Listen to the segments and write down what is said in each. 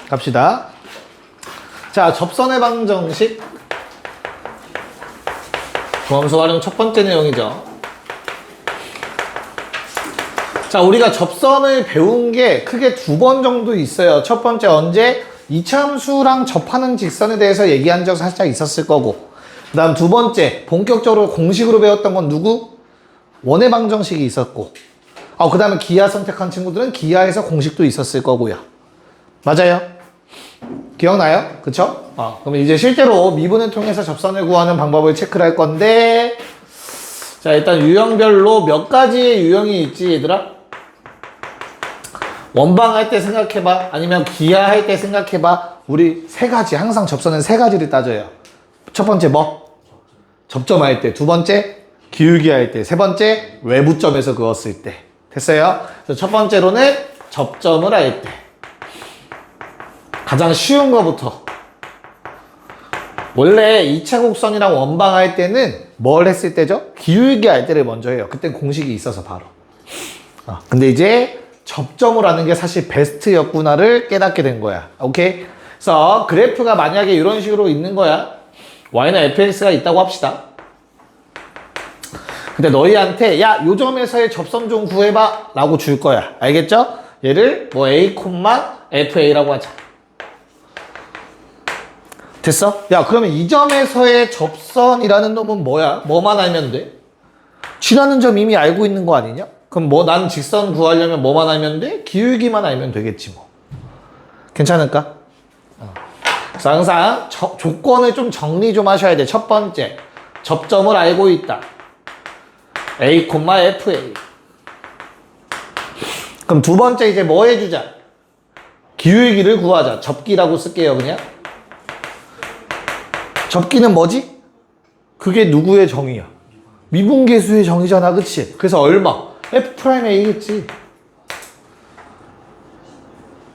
갑시다. 자, 접선의 방정식. 구함수 활용 첫 번째 내용이죠. 자, 우리가 접선을 배운 게 크게 2번 정도 있어요. 첫 번째 언제? 이차함수랑 접하는 직선에 대해서 얘기한 적 살짝 있었을 거고, 그 다음 두 번째 본격적으로 공식으로 배웠던 건 누구? 원의 방정식이 있었고, 그 다음에 기하 선택한 친구들은 기하에서 공식도 있었을 거고요. 맞아요? 기억나요? 그쵸? 그럼 이제 실제로 미분을 통해서 접선을 구하는 방법을 체크를 할 건데, 자, 일단 유형별로 몇 가지의 유형이 있지, 얘들아? 원방 할 때 생각해봐. 아니면 기하 할 때 생각해봐. 우리 3가지, 항상 접선은 3가지를 따져요. 첫 번째 뭐? 접점할 때. 두 번째, 기울기 할 때. 세 번째, 외부점에서 그었을 때. 됐어요? 그래서 첫 번째로는 접점을 할 때. 가장 쉬운 거부터. 원래 2차 곡선이랑 원방 할 때는 뭘 했을 때죠? 기울기 할 때를 먼저 해요. 그땐 공식이 있어서 바로. 근데 이제 접점을 하는 게 사실 베스트였구나를 깨닫게 된 거야. 오케이? 그래서 그래프가 만약에 이런 식으로 있는 거야. y는 fx가 있다고 합시다. 근데 너희한테 야, 요 점에서의 접선 좀 구해봐 라고 줄 거야. 알겠죠? 얘를 뭐 a, fa라고 하자. 됐어? 야, 그러면 이 점에서의 접선이라는 놈은 뭐야? 뭐만 알면 돼? 지나는 점 이미 알고 있는 거 아니냐? 그럼 뭐 난 직선 구하려면 뭐만 알면 돼? 기울기만 알면 되겠지 뭐. 괜찮을까? 그래서 항상 조건을 좀 정리 좀 하셔야 돼. 첫 번째, 접점을 알고 있다. a, fa. 그럼 두 번째 이제 뭐 해주자? 기울기를 구하자. 접기라고 쓸게요, 그냥. 접기는 뭐지? 그게 누구의 정의야? 미분계수의 정의잖아, 그치? 그래서 얼마? f'a겠지.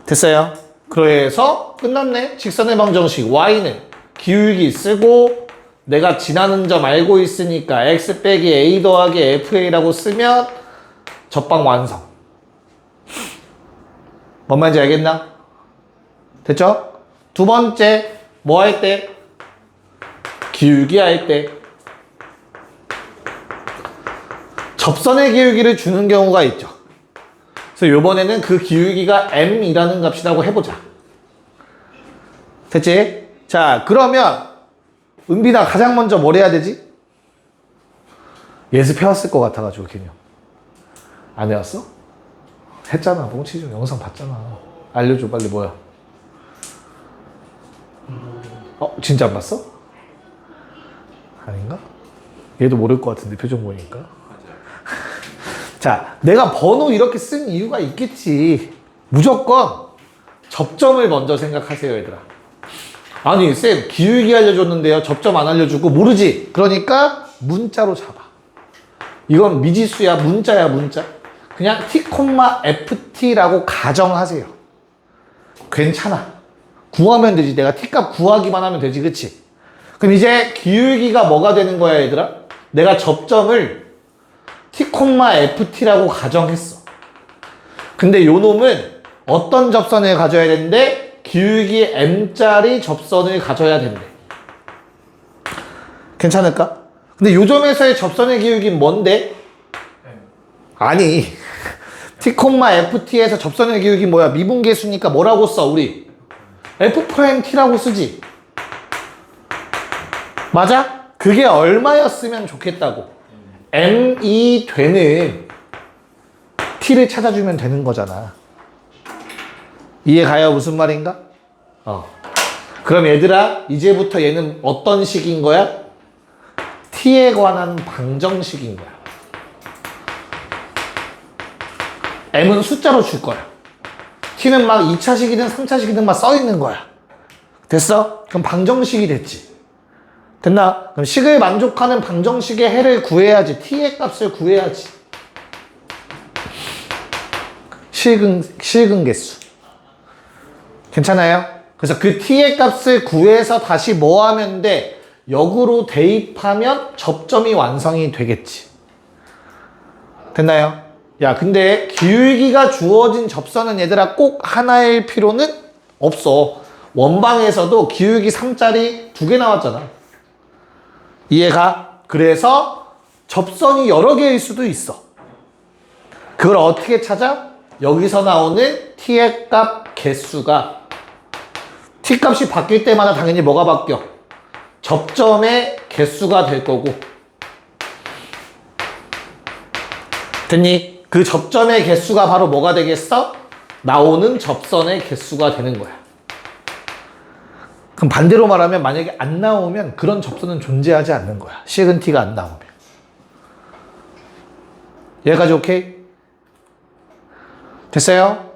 됐어요? 그래서 끝났네. 직선의 방정식 y는 기울기 쓰고 내가 지나는 점 알고 있으니까 x 빼기 a 더하기 fa라고 쓰면 접방 완성. 뭔 말인지 알겠나? 됐죠? 두 번째 뭐 할 때? 기울기 할 때 접선의 기울기를 주는 경우가 있죠. 그래서 요번에는 그 기울기가 m이라는 값이라고 해보자. 됐지? 자, 그러면 은빈아 가장 먼저 뭘 해야 되지? 예습해왔을 것 같아가지고 걔는. 안 해왔어? 했잖아. 뻥치지 마. 영상 봤잖아. 알려줘 빨리. 뭐야? 진짜 안 봤어? 아닌가? 얘도 모를 것 같은데 표정 보니까. 자, 내가 번호 이렇게 쓴 이유가 있겠지. 무조건 접점을 먼저 생각하세요, 얘들아. 아니 쌤 기울기 알려줬는데요, 접점 안 알려주고 모르지? 그러니까 문자로 잡아. 이건 미지수야, 문자야, 문자. 그냥 t, ft라고 가정하세요. 괜찮아. 구하면 되지. 내가 t값 구하기만 하면 되지, 그치? 그럼 이제 기울기가 뭐가 되는 거야, 얘들아? 내가 접점을 t, ft라고 가정했어. 근데 요 놈은 어떤 접선을 가져야 되는데? 기울기 m짜리 접선을 가져야 된대. 괜찮을까? 근데 요 점에서의 접선의 기울기는 뭔데? 아니 t, ft에서 접선의 기울기 뭐야? 미분계수니까 뭐라고 써 우리? f't라고 쓰지. 맞아? 그게 얼마였으면 좋겠다고. m이 되는 t를 찾아주면 되는 거잖아. 이해가요? 무슨 말인가? 그럼 얘들아, 이제부터 얘는 어떤 식인 거야? t에 관한 방정식인 거야. m은 숫자로 줄 거야. t는 막 2차식이든 3차식이든 막 써 있는 거야. 됐어? 그럼 방정식이 됐지. 됐나? 그럼 식을 만족하는 방정식의 해를 구해야지. t의 값을 구해야지. 실근 개수. 괜찮아요? 그래서 그 t의 값을 구해서 다시 뭐 하면 돼? 역으로 대입하면 접점이 완성이 되겠지. 됐나요? 야, 근데 기울기가 주어진 접선은 얘들아 꼭 하나일 필요는 없어. 원방에서도 기울기 3짜리 2개 나왔잖아. 이해가? 그래서 접선이 여러 개일 수도 있어. 그걸 어떻게 찾아? 여기서 나오는 t의 값 개수가 t 값이 바뀔 때마다 당연히 뭐가 바뀌어? 접점의 개수가 될 거고. 됐니? 그 접점의 개수가 바로 뭐가 되겠어? 나오는 접선의 개수가 되는 거야. 그럼 반대로 말하면 만약에 안 나오면 그런 접선은 존재하지 않는 거야. 식은 t가 안 나오면. 여기까지 오케이? 됐어요?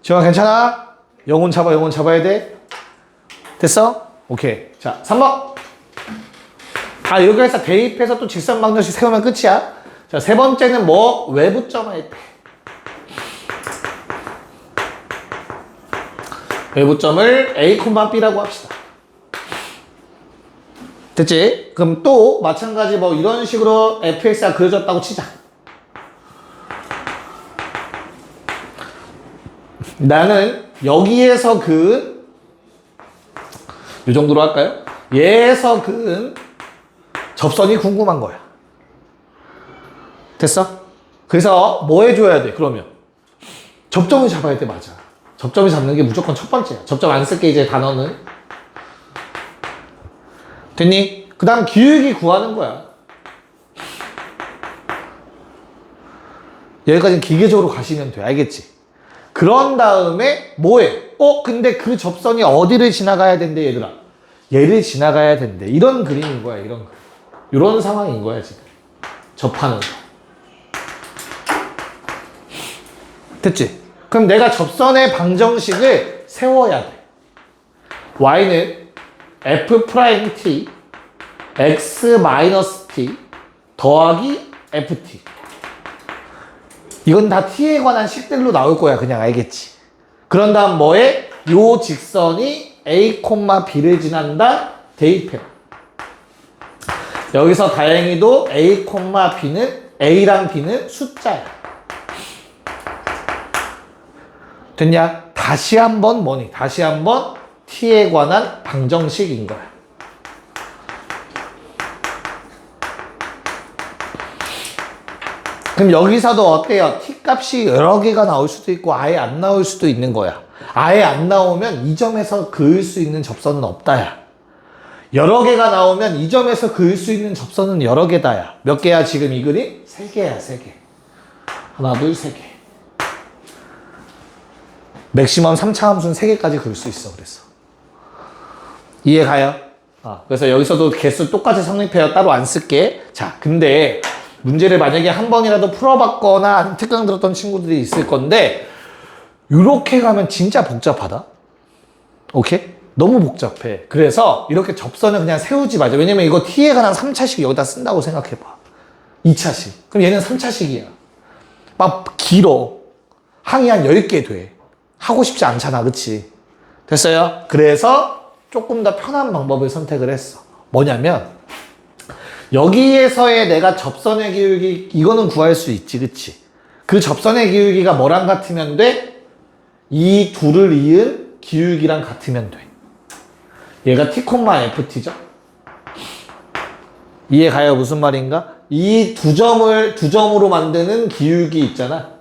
지원아 괜찮아? 영혼 잡아야 돼? 됐어? 오케이. 자, 3번. 아, 이렇게 해서 대입해서 또 직선방정식 세우면 끝이야. 자, 세 번째는 뭐? 외부점을 빼. 외부점을 A, B라고 합시다. 됐지? 그럼 또 마찬가지 뭐 이런 식으로 fx가 그려졌다고 치자. 나는 여기에서 그은 이 정도로 할까요? 얘에서 그은 접선이 궁금한 거야. 됐어? 그래서 뭐 해줘야 돼? 그러면 접점을 잡아야 돼. 맞아. 접점을 잡는 게 무조건 첫 번째야. 접점 안 쓸게 이제 단어는. 됐니? 그 다음 기울기 구하는 거야. 여기까지는 기계적으로 가시면 돼. 알겠지? 그런 다음에 뭐해? 근데 그 접선이 어디를 지나가야 된대 얘들아? 얘를 지나가야 된대. 이런 그림인 거야. 이런 상황인 거야 지금. 접하는 거. 됐지? 그럼 내가 접선의 방정식을 세워야 돼. y는 f'(t) x-t 더하기 ft. 이건 다 t에 관한 식들로 나올 거야. 그냥 알겠지? 그런 다음 뭐에? 요 직선이 a, b를 지난다. 대입해. 여기서 다행히도 a, b는 a랑 b는 숫자야. 됐냐? 다시 한번 뭐니? 다시 한번 t에 관한 방정식인 거야. 그럼 여기서도 어때요? t 값이 여러 개가 나올 수도 있고 아예 안 나올 수도 있는 거야. 아예 안 나오면 이 점에서 그을 수 있는 접선은 없다야. 여러 개가 나오면 이 점에서 그을 수 있는 접선은 여러 개다야. 몇 개야 지금 이 그림? 3개야 3개. 하나 둘 3개. 맥시멈 3차 함수는 3개까지 그을 수 있어. 그래서 이해 가요? 그래서 여기서도 개수 똑같이 성립해요. 따로 안 쓸게. 자, 근데 문제를 만약에 한 번이라도 풀어봤거나 특강 들었던 친구들이 있을 건데 이렇게 가면 진짜 복잡하다. 오케이? 너무 복잡해. 그래서 이렇게 접선을 그냥 세우지 말자. 왜냐면 이거 t에 관한 3차식 여기다 쓴다고 생각해봐. 2차식. 그럼 얘는 3차식이야. 막 길어. 항이 한 10개 돼. 하고 싶지 않잖아. 그치? 됐어요? 그래서 조금 더 편한 방법을 선택을 했어. 뭐냐면 여기에서의 내가 접선의 기울기 이거는 구할 수 있지. 그치? 그 접선의 기울기가 뭐랑 같으면 돼? 이 둘을 이은 기울기랑 같으면 돼. 얘가 t, ft죠? 이해 가요? 무슨 말인가? 이 두 점으로 만드는 기울기 있잖아.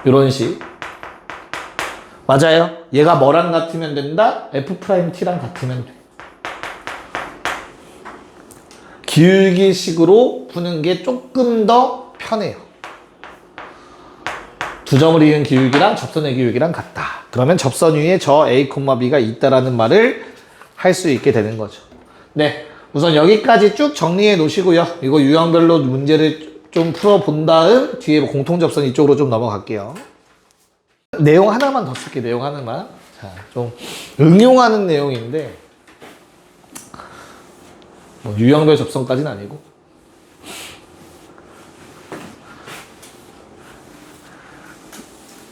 이런 식. 맞아요? 얘가 뭐랑 같으면 된다? f't랑 같으면 돼. 기울기식으로 푸는 게 조금 더 편해요. 두 점을 이은 기울기랑 접선의 기울기랑 같다. 그러면 접선 위에 저 a, b가 있다라는 말을 할 수 있게 되는 거죠. 네, 우선 여기까지 쭉 정리해 놓으시고요. 이거 유형별로 문제를 좀 풀어본 다음 뒤에 공통접선 이쪽으로 좀 넘어갈게요. 내용 하나만 더 쓸게. 내용 하나만. 자, 좀 응용하는 내용인데 뭐 유형별 접선까지는 아니고.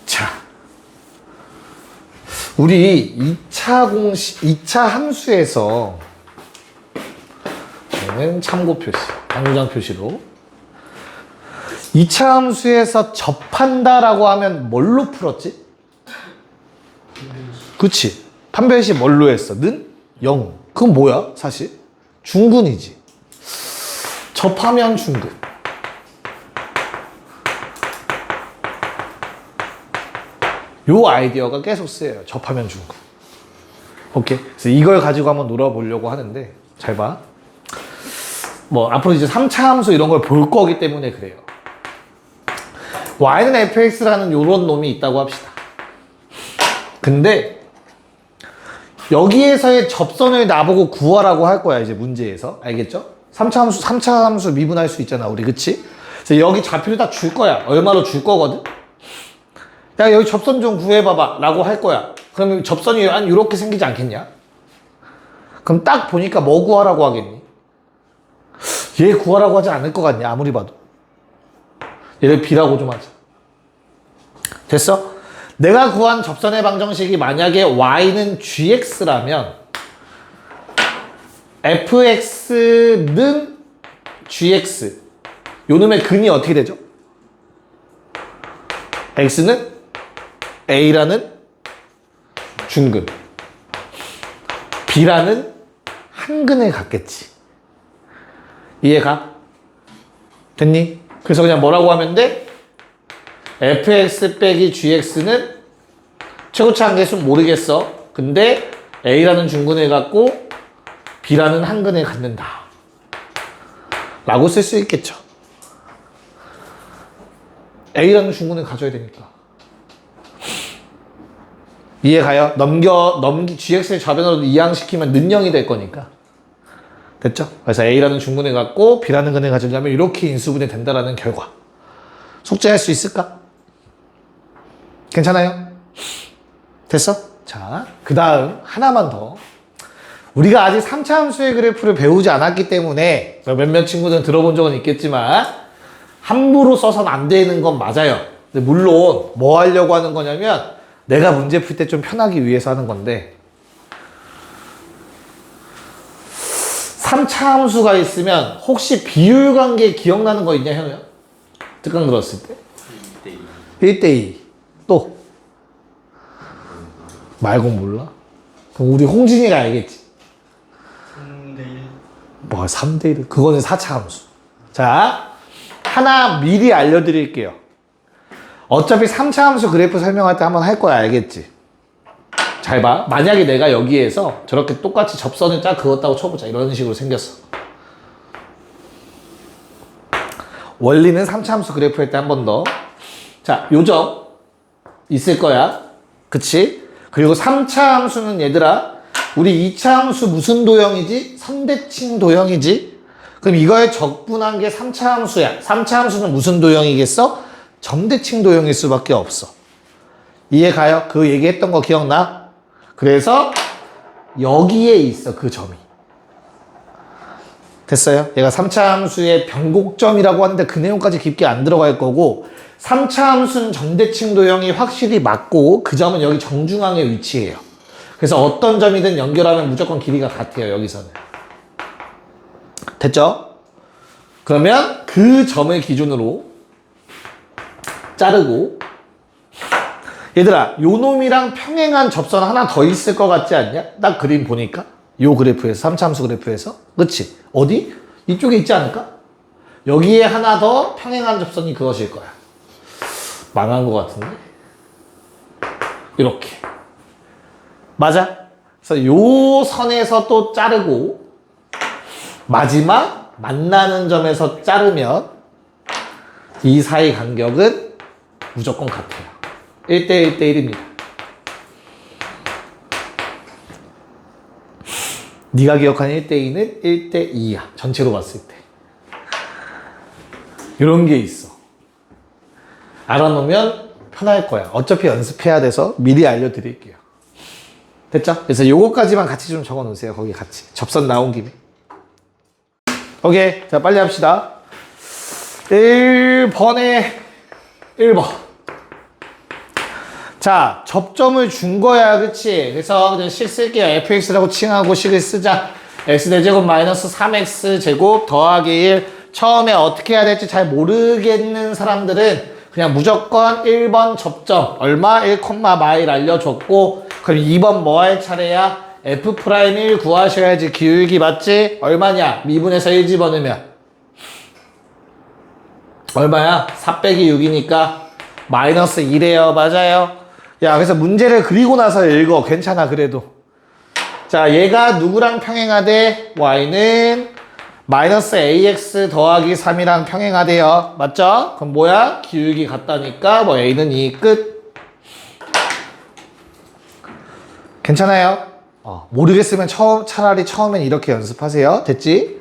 자, 우리 2차 함수에서 얘는 참고 표시, 당구장 표시로 2차 함수에서 접한다라고 하면 뭘로 풀었지? 그치? 판별식 뭘로 했어? 는? 0. 그건 뭐야 사실? 중근이지. 접하면 중근. 요 아이디어가 계속 쓰여요. 접하면 중근. 오케이. 그래서 이걸 가지고 한번 놀아보려고 하는데 잘 봐. 뭐 앞으로 이제 3차 함수 이런 걸 볼 거기 때문에 그래요. y는 fx라는 요런 놈이 있다고 합시다. 근데 여기에서의 접선을 나보고 구하라고 할 거야 이제 문제에서. 알겠죠? 3차 함수 미분할 수 있잖아 우리. 그치? 그래서 여기 좌표를 딱 줄 거야. 얼마로 줄 거거든? 야 여기 접선 좀 구해봐봐 라고 할 거야. 그러면 접선이 한 이렇게 생기지 않겠냐? 그럼 딱 보니까 뭐 구하라고 하겠니? 얘 구하라고 하지 않을 것 같냐 아무리 봐도. 얘를 B라고 좀 하자. 됐어? 내가 구한 접선의 방정식이 만약에 y는 gx라면 fx는 gx 요 놈의 근이 어떻게 되죠? x는 a라는 중근 b라는 한근을 갖겠지. 이해가? 됐니? 그래서 그냥 뭐라고 하면 돼? fx 빼기 gx는 최고차 한계수 모르겠어. 근데 a라는 중근을 갖고 b라는 한근을 갖는다 라고 쓸 수 있겠죠. a라는 중근을 가져야 되니까. 이해가요? gx를 좌변으로 이항시키면 는 0이 될 거니까. 됐죠? 그래서 a라는 중근을 갖고 b라는 근을 가지려면 이렇게 인수분해 된다라는 결과. 숙제할 수 있을까? 괜찮아요? 됐어? 자, 그 다음 하나만 더. 우리가 아직 3차 함수의 그래프를 배우지 않았기 때문에 몇몇 친구들은 들어본 적은 있겠지만 함부로 써서는 안 되는 건 맞아요. 근데 물론 뭐 하려고 하는 거냐면 내가 문제 풀 때 좀 편하기 위해서 하는 건데 3차 함수가 있으면 혹시 비율관계 기억나는 거 있냐 현우야? 특강 들었을 때 1대2 또 말고 몰라? 그럼 우리 홍진이가 알겠지? 3대1 뭐 3대1 그거는 4차 함수. 자 하나 미리 알려드릴게요. 어차피 3차 함수 그래프 설명할 때 한번 할 거야. 알겠지? 잘 봐. 만약에 내가 여기에서 저렇게 똑같이 접선을 쫙 그었다고 쳐보자. 이런 식으로 생겼어. 원리는 3차 함수 그래프 할 때 한 번 더. 자, 요점 있을 거야. 그치? 그리고 3차 함수는 얘들아, 우리 2차 함수 무슨 도형이지? 선대칭 도형이지? 그럼 이거에 적분한 게 3차 함수야. 3차 함수는 무슨 도형이겠어? 점대칭 도형일 수밖에 없어. 이해 가요? 그 얘기했던 거 기억나? 그래서 여기에 있어, 그 점이. 됐어요? 얘가 3차 함수의 변곡점이라고 하는데 그 내용까지 깊게 안 들어갈 거고 3차 함수는 점대칭 도형이 확실히 맞고 그 점은 여기 정중앙에 위치해요. 그래서 어떤 점이든 연결하면 무조건 길이가 같아요, 여기서는. 됐죠? 그러면 그 점을 기준으로 자르고 얘들아, 요 놈이랑 평행한 접선 하나 더 있을 것 같지 않냐? 딱 그림 보니까 요 그래프에서 3차 함수 그래프에서 그치? 어디? 이쪽에 있지 않을까? 여기에 하나 더 평행한 접선이 그것일 거야. 망한 것 같은데? 이렇게 맞아? 그래서 요 선에서 또 자르고 마지막 만나는 점에서 자르면 이 사이 간격은 무조건 같아요. 1대 1대 1입니다. 네가 기억하는 1대2는 1대2야. 전체로 봤을 때. 이런 게 있어. 알아놓으면 편할 거야. 어차피 연습해야 돼서 미리 알려드릴게요. 됐죠? 그래서 요거까지만 같이 좀 적어 놓으세요. 거기 같이. 접선 나온 김에. 오케이. 자, 빨리 합시다. 1번에 1번. 자, 접점을 준 거야. 그치? 그래서 그냥 식 쓸게요. fx라고 칭하고 식을 쓰자. x제곱 마이너스 3x 제곱 더하기 1. 처음에 어떻게 해야 될지 잘 모르겠는 사람들은 그냥 무조건 1번 접점 얼마? 1, 마일 알려줬고 그럼 2번 뭐 할 차례야? F'1 구하셔야지. 기울기 맞지? 얼마냐? 미분에서 1 집어넣으면 얼마야? 4 빼기 6이니까 마이너스 2래요. 맞아요. 야, 그래서 문제를 그리고 나서 읽어. 괜찮아, 그래도. 자, 얘가 누구랑 평행하대? y는 마이너스 ax 더하기 3이랑 평행하대요. 맞죠? 그럼 뭐야? 기울기 같다니까 뭐 a는 2 끝. 괜찮아요? 모르겠으면 차라리 처음엔 이렇게 연습하세요. 됐지?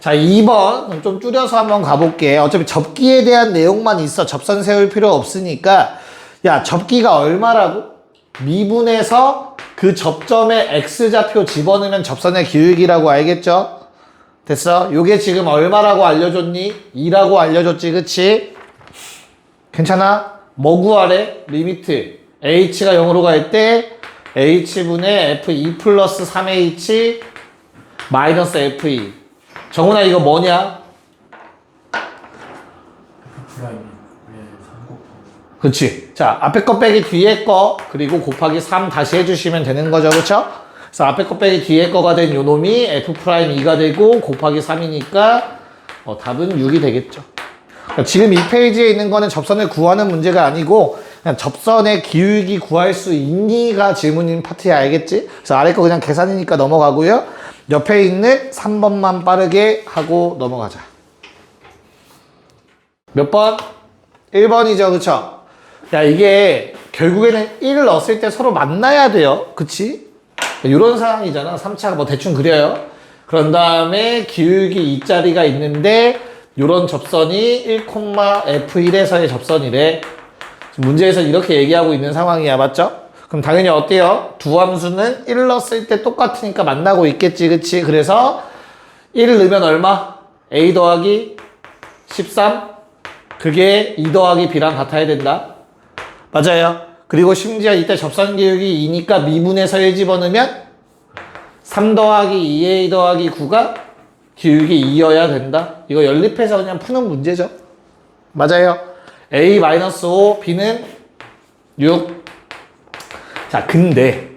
자, 2번 좀 줄여서 한번 가볼게. 어차피 접기에 대한 내용만 있어. 접선 세울 필요 없으니까. 야, 접기가 얼마라고? 미분에서 그 접점에 x좌표 집어넣으면 접선의 기울기라고 알겠죠? 됐어? 요게 지금 얼마라고 알려줬니? 2라고 알려줬지, 그치? 괜찮아? 뭐 구하래? 리미트 h가 0으로 갈 때 h분의 f2 플러스 3h 마이너스 f2. 정훈아, 이거 뭐냐? F'에 3 곱하기. 그치? 자, 앞에 거 빼기 뒤에 거 그리고 곱하기 3 다시 해주시면 되는 거죠, 그쵸? 그래서 앞에 거 빼기 뒤에 거가 된 요 놈이 F'2가 되고 곱하기 3이니까 답은 6이 되겠죠. 그러니까 지금 이 페이지에 있는 거는 접선을 구하는 문제가 아니고 그냥 접선의 기울기 구할 수 있니가 질문인 파트야. 알겠지? 그래서 아래 거 그냥 계산이니까 넘어가고요. 옆에 있는 3번만 빠르게 하고 넘어가자. 몇 번? 1번이죠, 그쵸? 야, 이게 결국에는 1을 넣었을 때 서로 만나야 돼요. 그치? 이런 상황이잖아. 3차가 뭐 대충 그려요. 그런 다음에 기울기 2짜리가 있는데 요런 접선이 1,f1에서의 접선이래. 문제에서 이렇게 얘기하고 있는 상황이야. 맞죠? 그럼 당연히 어때요? 두 함수는 1 넣었을 때 똑같으니까 만나고 있겠지. 그치? 그래서 1을 넣으면 얼마? a 더하기 13? 그게 2 더하기 b랑 같아야 된다. 맞아요. 그리고 심지어 이때 접선 기울기 2니까 미분에서 1 집어넣으면 3 더하기 2a 더하기 9가 기울기 2여야 된다. 이거 연립해서 그냥 푸는 문제죠. 맞아요. a-5, b는 6. 자, 근데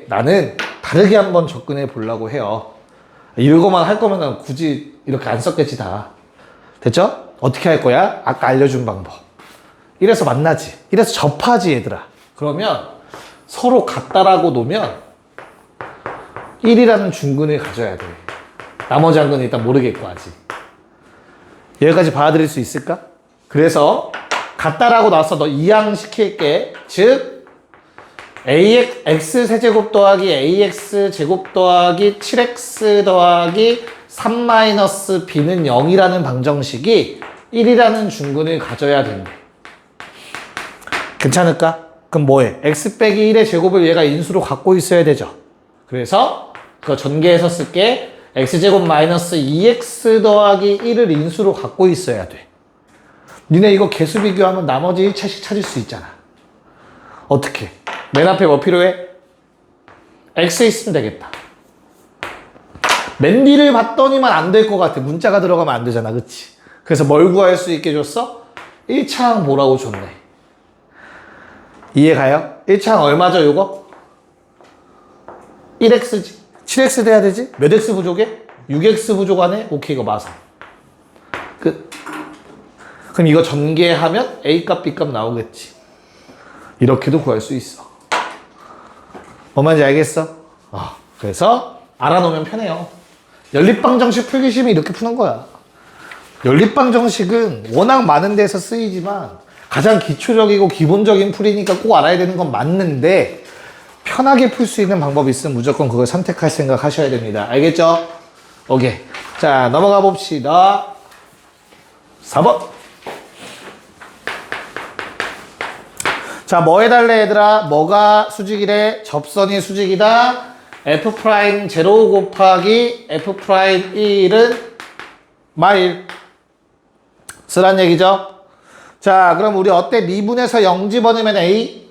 나는 다르게 한번 접근해 보려고 해요. 이거만 할 거면 굳이 이렇게 안 썼겠지 다. 됐죠? 어떻게 할 거야? 아까 알려준 방법. 이래서 만나지. 이래서 접하지, 얘들아. 그러면 서로 같다라고 놓으면 1이라는 중근을 가져야 돼. 나머지 한 건 일단 모르겠고 아직. 여기까지 받아들일 수 있을까? 그래서 같다라고 나와서 너 이항시킬게. 즉 x 세제곱 더하기 ax제곱 더하기 7x 더하기 3 b는 0이라는 방정식이 1이라는 중근을 가져야 된대. 괜찮을까? 그럼 뭐해? x 빼기 1의 제곱을 얘가 인수로 갖고 있어야 되죠. 그래서 그거 전개해서 쓸게. x제곱 마이너스 2x 더하기 1을 인수로 갖고 있어야 돼. 니네 이거 개수 비교하면 나머지 1차씩 찾을 수 있잖아. 어떻게? 맨 앞에 뭐 필요해? x 있으면 되겠다. 맨 뒤를 봤더니만 안 될 것 같아. 문자가 들어가면 안 되잖아. 그치? 그래서 뭘 구할 수 있게 줬어? 1차항 뭐라고 줬네. 이해 가요? 1차항 얼마죠, 요거? 1x지. 7x 돼야 되지? 몇 x 부족해? 6x 부족하네? 오케이, 이거 마사. 끝. 그럼 이거 전개하면 A값, B값 나오겠지. 이렇게도 구할 수 있어. 뭔 말인지 알겠어? 그래서 알아놓으면 편해요. 연립방정식 풀기 쉬면 이렇게 푸는 거야. 연립방정식은 워낙 많은 데서 쓰이지만 가장 기초적이고 기본적인 풀이니까 꼭 알아야 되는 건 맞는데 편하게 풀 수 있는 방법이 있으면 무조건 그걸 선택할 생각 하셔야 됩니다. 알겠죠? 오케이. 자, 넘어가 봅시다. 4번. 자, 뭐 해달래, 얘들아? 뭐가 수직이래? 접선이 수직이다. F'0 곱하기 F'1은 마일. 쓰란 얘기죠? 자, 그럼 우리 어때? 미분에서 0 집어넣으면 A?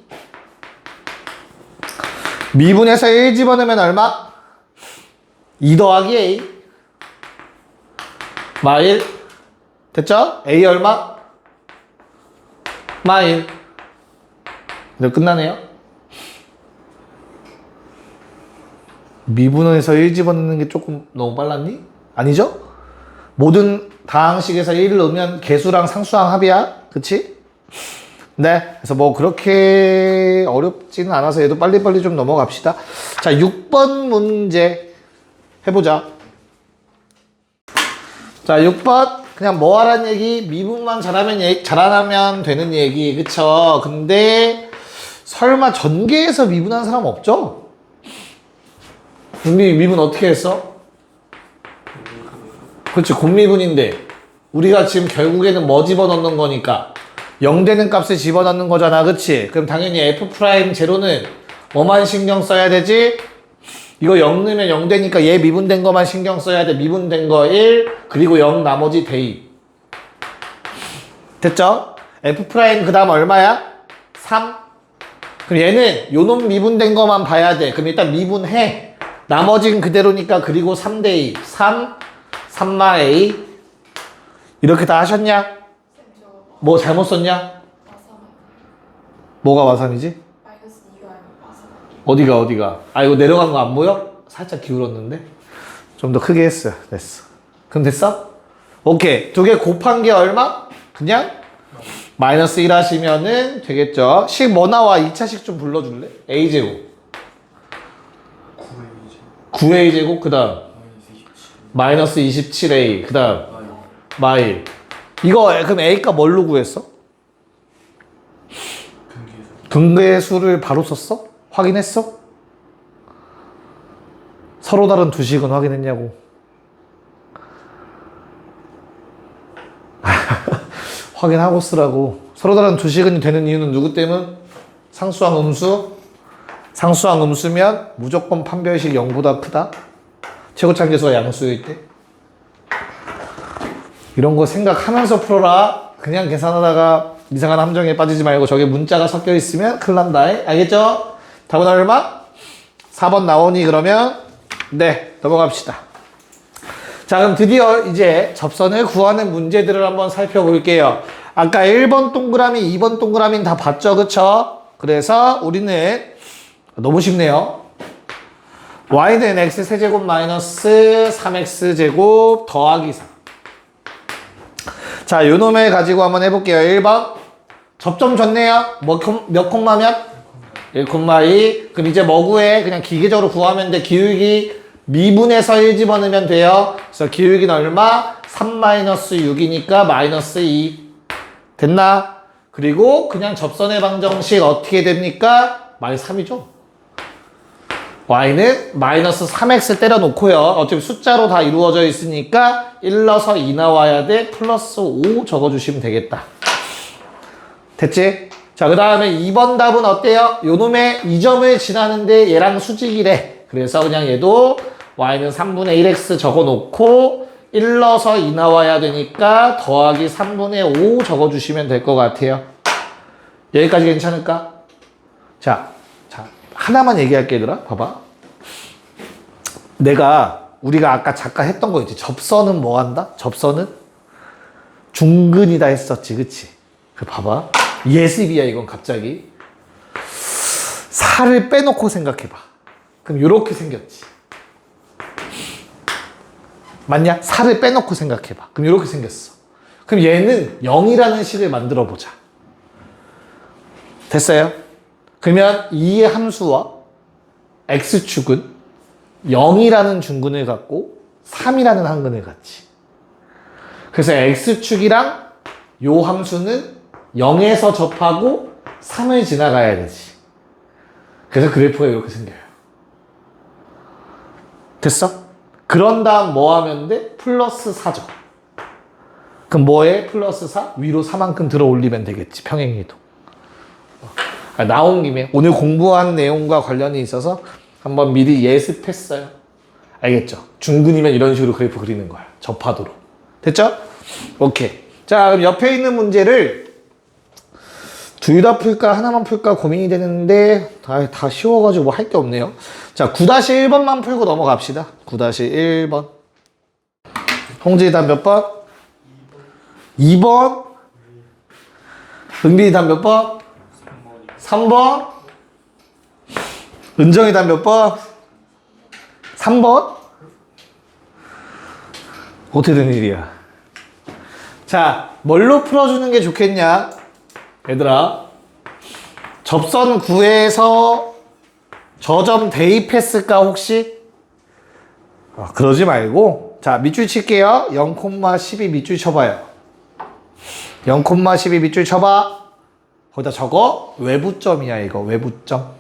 미분에서 1 집어넣으면 얼마? 2 더하기 A. 마일. 됐죠? A 얼마? 마일. 이렇게 끝나네요. 미분에서 1 집어넣는 게 조금 너무 빨랐니? 아니죠? 모든 다항식에서 1을 넣으면 개수랑 상수항 합이야. 그치? 네. 그래서 뭐 그렇게 어렵지는 않아서 얘도 빨리빨리 좀 넘어갑시다. 자, 6번 문제 해보자. 자, 6번. 그냥 뭐 하란 얘기? 미분만 잘하면 되는 얘기. 그쵸? 근데 설마 전개에서 미분한 사람 없죠? 우리 미분 어떻게 했어? 그렇지, 곱미분인데 우리가 지금 결국에는 뭐 집어넣는 거니까 0 되는 값을 집어넣는 거잖아. 그치? 그럼 당연히 F'제로는 뭐만 신경 써야 되지? 이거 0 넣으면 0 되니까 얘 미분된 거만 신경 써야 돼. 미분된 거 1, 그리고 0 나머지 대입. 됐죠? F' 그 다음 얼마야? 3. 그럼 얘는 요놈 미분된 거만 봐야 돼. 그럼 일단 미분해. 나머지는 그대로니까 그리고 3 대입. 3, 3마 A. 이렇게 다 하셨냐? 뭐 잘못 썼냐? 뭐가 마삼이지? 어디가? 아, 이거 내려간 거 안 보여? 살짝 기울었는데? 좀 더 크게 했어. 됐어. 그럼 됐어? 오케이. 두 개 곱한 게 얼마? 그냥 마이너스 1 하시면은 되겠죠? 식 뭐 나와? 2차식 좀 불러줄래? A제곱. 9A제곱. 그 다음 마이너스 27A. 그 다음 마일. 이거 그럼 A가 뭘로 구했어? 근계수를 바로 썼어? 확인했어? 서로 다른 두 식은 확인했냐고. 확인하고 쓰라고. 서로 다른 두 식은 되는 이유는 누구 때문? 상수항 음수. 상수항 음수면 무조건 판별식 0보다 크다. 최고차계수가 양수일 때. 이런 거 생각하면서 풀어라. 그냥 계산하다가 이상한 함정에 빠지지 말고 저게 문자가 섞여 있으면 큰일 난다. 알겠죠? 답은 얼마? 4번 나오니 그러면 네, 넘어갑시다. 자, 그럼 드디어 이제 접선을 구하는 문제들을 한번 살펴볼게요. 아까 1번 동그라미, 2번 동그라미는 다 봤죠? 그쵸? 그래서 우리는 너무 쉽네요. y는 x세제곱 마이너스 3x제곱 더하기 4. 자, 요 놈을 가지고 한번 해볼게요. 1번. 접점 줬네요. 몇 콤마면? 1,2. 그럼 이제 뭐 구해? 그냥 기계적으로 구하면 돼. 기울기 미분에서 1 집어넣으면 돼요. 그래서 기울기는 얼마? 3-6이니까 마이너스 2. 됐나? 그리고 그냥 접선의 방정식 어떻게 됩니까? 마이너스 3이죠. y는 마이너스 3x 때려놓고요. 어차피 숫자로 다 이루어져 있으니까 1 넣어서 2 나와야 돼. 플러스 5 적어주시면 되겠다. 됐지? 자, 그 다음에 2번 답은 어때요? 요놈의 이 점을 지나는데 얘랑 수직이래. 그래서 그냥 얘도 y는 3분의 1x 적어놓고 1 넣어서 2 나와야 되니까 더하기 3분의 5 적어주시면 될 것 같아요. 여기까지 괜찮을까? 자, 하나만 얘기할게, 얘들아. 봐봐. 우리가 아까 잠깐 했던 거 있지. 접선은 뭐 한다? 접선은 중근이다 했었지. 그치? 그 봐봐. 예습이야, 이건 갑자기. 4를 빼놓고 생각해봐. 그럼 요렇게 생겼지. 맞냐? 4를 빼놓고 생각해봐. 그럼 요렇게 생겼어. 그럼 얘는 0이라는 식을 만들어 보자. 됐어요? 그러면 이 함수와 x축은 0이라는 중근을 갖고 3이라는 한근을 갖지. 그래서 x축이랑 요 함수는 0에서 접하고 3을 지나가야 되지. 그래서 그래프가 이렇게 생겨요. 됐어? 그런 다음 뭐 하면 돼? 플러스 4죠. 그럼 뭐에 플러스 4? 위로 4만큼 들어 올리면 되겠지. 평행이동. 나온 김에 오늘 공부한 내용과 관련이 있어서 한번 미리 예습했어요. 알겠죠? 중근이면 이런 식으로 그래프 그리는 거야. 접하도록. 됐죠? 오케이. 자, 그럼 옆에 있는 문제를 둘 다 풀까 하나만 풀까 고민이 되는데 다 쉬워가지고 뭐 할 게 없네요. 자, 9-1번만 풀고 넘어갑시다. 9-1번. 홍진이 답 몇 번? 2번. 은빈이 답 몇 번? 3번. 은정이 답 몇 번? 3번? 어떻게 된 일이야? 자, 뭘로 풀어주는 게 좋겠냐? 얘들아, 접선 9에서 저점 대입했을까 혹시? 그러지 말고, 자, 밑줄 칠게요. 0,12 밑줄 쳐봐요. 0,12 밑줄 쳐봐. 거기다 적어. 외부점이야, 이거. 외부점.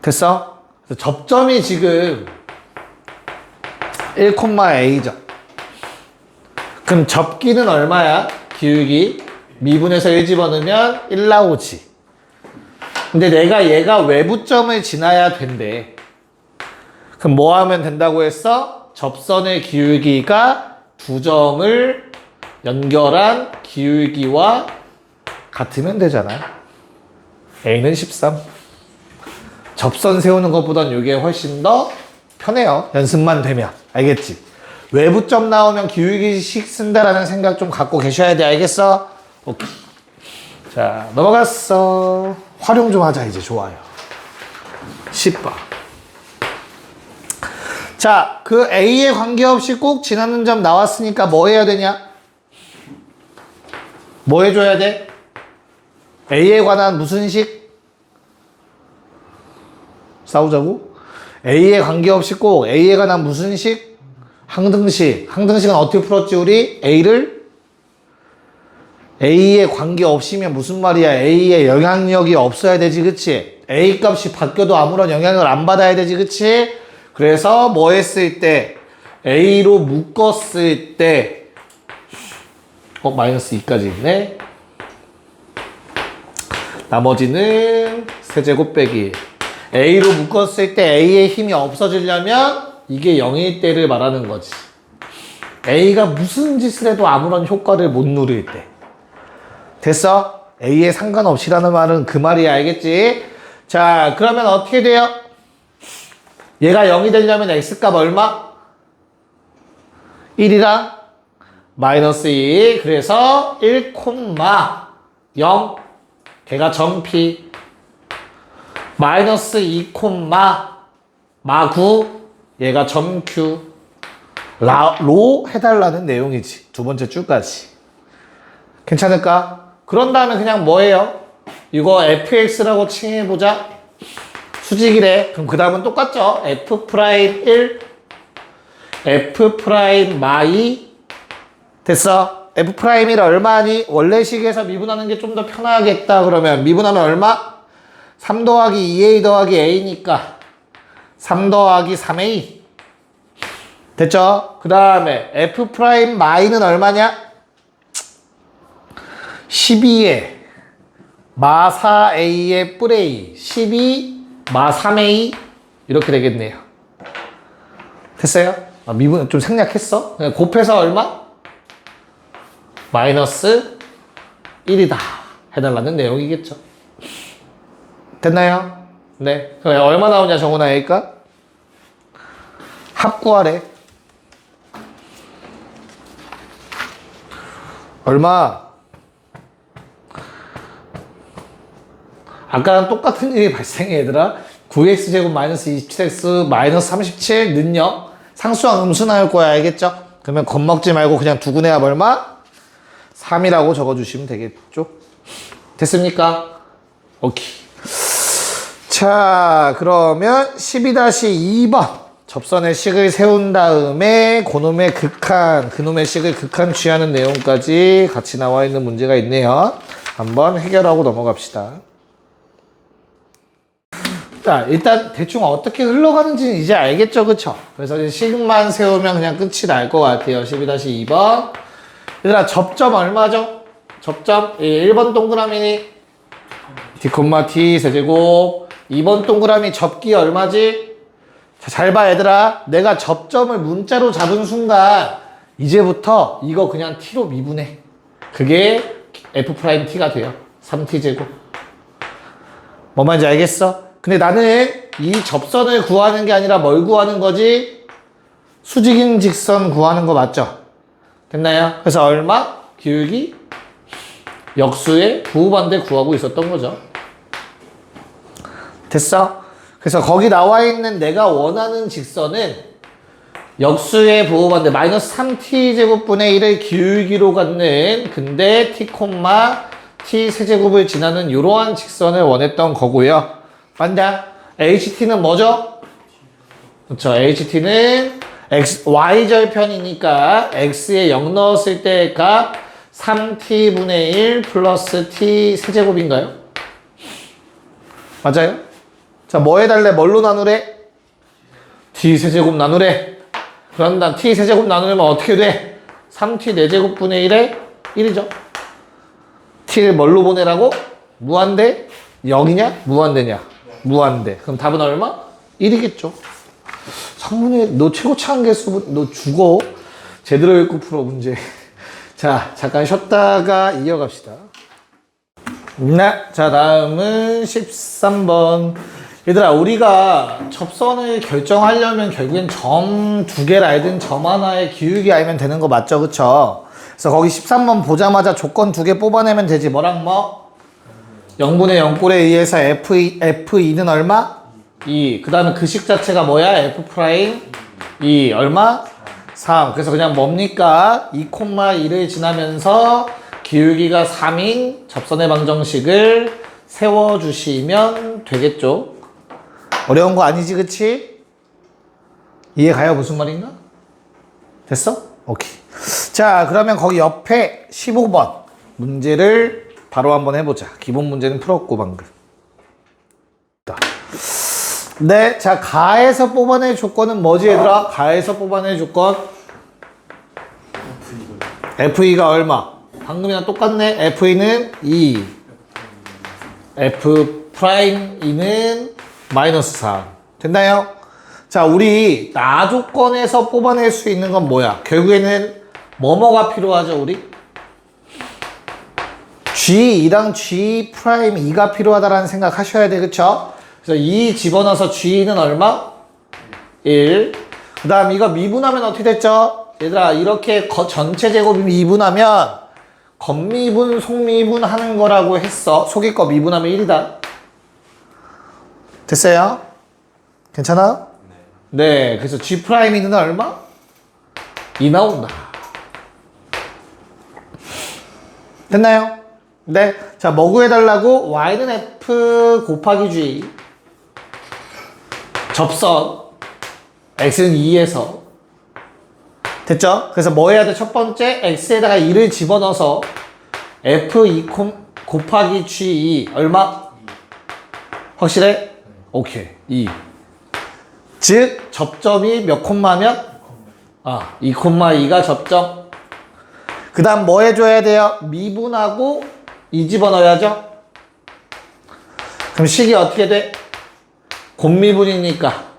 됐어? 접점이 지금 1,a죠. 그럼 접기는 얼마야? 기울기. 미분에서 1 집어넣으면 1 나오지. 근데 내가 얘가 외부점을 지나야 된대. 그럼 뭐 하면 된다고 했어? 접선의 기울기가 두 점을 연결한 기울기와 같으면 되잖아. A는 13. 접선 세우는 것보단 이게 훨씬 더 편해요. 연습만 되면. 알겠지? 외부점 나오면 기울기식 쓴다라는 생각 좀 갖고 계셔야 돼. 알겠어? 오케이. 자, 넘어갔어. 활용 좀 하자, 이제. 좋아요. 10번. 자, 그 A에 관계없이 꼭 지나는 점 나왔으니까 뭐 해야 되냐? 뭐 해줘야 돼? A에 관한 무슨 식? 싸우자고? A에 관계없이 꼭 A에 관한 무슨 식? 항등식. 항등식은 어떻게 풀었지, 우리? A에 관계없이면 무슨 말이야? A에 영향력이 없어야 되지, 그치? A 값이 바뀌어도 아무런 영향을 안 받아야 되지, 그치? 그래서 뭐 했을 때? A로 묶었을 때 마이너스 2까지 있네. 나머지는 세제곱 빼기. A로 묶었을 때 A의 힘이 없어지려면 이게 0일 때를 말하는 거지. A가 무슨 짓을 해도 아무런 효과를 못 누릴 때. 됐어? A에 상관없이라는 말은 그 말이야. 알겠지? 자, 그러면 어떻게 돼요? 얘가 0이 되려면 X값 얼마? 1이랑 마이너스 2. 그래서 1,0 걔가 정피. 마이너스 2, 마구 얘가 점Q. 로 해달라는 내용이지. 두 번째 줄까지. 괜찮을까? 그런 다음에 그냥 뭐예요? 이거 fx라고 칭해보자. 수직이래. 그럼 그 다음은 똑같죠? f'1 f'-2 됐어? f'1이 얼마니? 원래식에서 미분하는 게 좀 더 편하겠다. 그러면 미분하면 얼마? 3 더하기 2a 더하기 a니까 3 더하기 3a. 됐죠? 그 다음에 f'-는 얼마냐? 12에 마 4a의 뿔a 12 마 3a 이렇게 되겠네요. 됐어요? 미분 좀 생략했어? 그냥 곱해서 얼마? 마이너스 1이다 해달라는 내용이겠죠. 됐나요? 네. 그럼 얼마 나오냐 정훈아 A가? 합구하래. 얼마? 아까랑 똑같은 일이 발생해 얘들아. 9x제곱 마이너스 27x 마이너스 37 는요. 상수랑 음수 나올 거야. 알겠죠? 그러면 겁먹지 말고 그냥 두근해야 얼마? 3이라고 적어주시면 되겠죠? 됐습니까? 오케이. 자, 그러면 12-2번. 접선의 식을 세운 다음에 그놈의 식을 극한 취하는 내용까지 같이 나와 있는 문제가 있네요. 한번 해결하고 넘어갑시다. 자, 일단 대충 어떻게 흘러가는지는 이제 알겠죠, 그쵸? 그래서 이제 식만 세우면 그냥 끝이 날 것 같아요. 12-2번. 얘들아, 접점 얼마죠? 접점 1번 동그라미니 d, t 세제곱. 2번 동그라미 접기 얼마지? 자, 잘 봐, 얘들아. 내가 접점을 문자로 잡은 순간 이제부터 이거 그냥 t로 미분해. 그게 f't가 돼요. 3t 제곱. 뭔 말인지 알겠어? 근데 나는 이 접선을 구하는 게 아니라 뭘 구하는 거지? 수직인 직선 구하는 거 맞죠? 됐나요? 그래서 얼마? 기울기? 역수의 부호반대 구하고 있었던 거죠. 됐어? 그래서 거기 나와 있는 내가 원하는 직선은 역수의 부호반대 마이너스 3t 제곱분의 1을 기울기로 갖는 근데 t, t 세제곱을 지나는 이러한 직선을 원했던 거고요. 맞냐? ht는 뭐죠? 그렇죠. ht는 y절편이니까 x에 0 넣었을 때 값 3t분의 1 플러스 t 세제곱인가요? 맞아요? 자, 뭐 해달래? 뭘로 나누래? t 세제곱 나누래. 그럼 난 t 세제곱 나누면 어떻게 돼? 3t 4제곱분의 1에 1이죠. t를 뭘로 보내라고? 무한대? 0이냐? 무한대냐? 무한대. 그럼 답은 얼마? 1이겠죠. 상문에 너 최고 차항계수 너 죽어. 제대로 읽고 풀어 문제. 자, 잠깐 쉬었다가 이어갑시다. 네, 자 다음은 13번. 얘들아, 우리가 접선을 결정하려면 결국엔 점 2개를 알든 점 하나의 기울기 알면 되는 거 맞죠? 그쵸? 그래서 거기 13번 보자마자 조건 2개 뽑아내면 되지. 뭐랑 뭐? 0분의 0꼴에 의해서 F2는 얼마? 2. 그 다음에 그 식 자체가 뭐야? F'2 얼마? 3. 그래서 그냥 뭡니까? 2,2를 지나면서 기울기가 3인 접선의 방정식을 세워주시면 되겠죠. 어려운 거 아니지, 그치? 이해 가요? 무슨 말인가? 됐어? 오케이. 자, 그러면 거기 옆에 15번 문제를 바로 한번 해보자. 기본 문제는 풀었고 방금. 네, 자, 가에서 뽑아낼 조건은 뭐지, 얘들아? 가에서 뽑아낼 조건 F2가 얼마? 방금이랑 똑같네. F2는 2 F'2는 마이너스 3 됐나요? 자, 우리 나 조건에서 뽑아낼 수 있는 건 뭐야? 결국에는 뭐뭐가 필요하죠, 우리? G2랑 G'2가 필요하다라는 생각 하셔야 돼, 그쵸? 그래서 2 집어넣어서 G는 얼마? 1. 그 다음 이거 미분하면 어떻게 됐죠? 얘들아, 이렇게 전체 제곱이 미분하면 겉미분, 속미분 하는 거라고 했어. 속일 거 미분하면 1이다. 됐어요? 괜찮아? 네. 그래서 G'는 얼마? 2 나온다. 됐나요? 네. 자, 뭐 구해달라고? Y는 F 곱하기 G. 접선. X는 2에서. 됐죠? 그래서 뭐 해야 돼? 첫 번째, X에다가 2를 집어넣어서 F2 곱하기 G2 얼마? 확실해? 오케이. 2. 즉, 접점이 몇 콤마면? 2,2가 접점. 그 다음 뭐 해줘야 돼요? 미분하고 2 집어넣어야죠? 그럼 식이 어떻게 돼? 곱미분이니까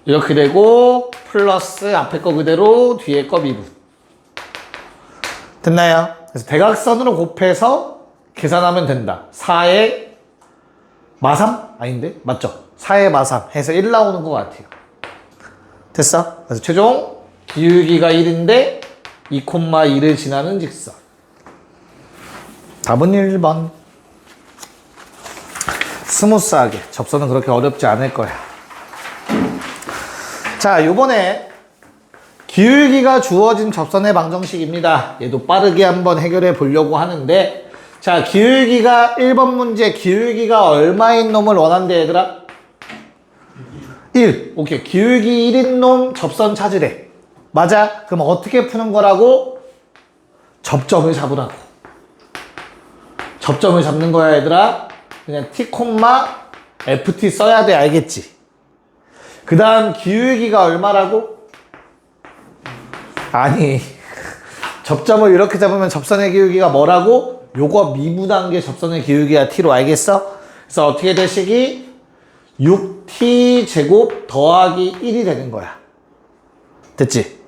이렇게 되고 플러스 앞에 거 그대로 뒤에 거 미분. 됐나요? 그래서 대각선으로 곱해서 계산하면 된다. 4의 마3? 아닌데? 맞죠? 4의 마3 해서 1 나오는 것 같아요. 됐어? 그래서 최종 기울기가 1인데 2,2를 지나는 직선. 답은 1번. 스무스하게. 접선은 그렇게 어렵지 않을 거야. 자, 요번에 기울기가 주어진 접선의 방정식입니다. 얘도 빠르게 한번 해결해 보려고 하는데, 자, 기울기가 1번 문제, 기울기가 얼마인 놈을 원한대, 얘들아? 1. 오케이. 기울기 1인 놈 접선 찾으래. 맞아? 그럼 어떻게 푸는 거라고? 접점을 잡으라고. 접점을 잡는 거야, 얘들아. 그냥 t, ft 써야 돼. 알겠지? 그 다음 기울기가 얼마라고? 아니, 접점을 이렇게 잡으면 접선의 기울기가 뭐라고? 요거 미분한 게 접선의 기울기야. t로. 알겠어? 그래서 어떻게 될 식이? 6t 제곱 더하기 1이 되는 거야. 됐지?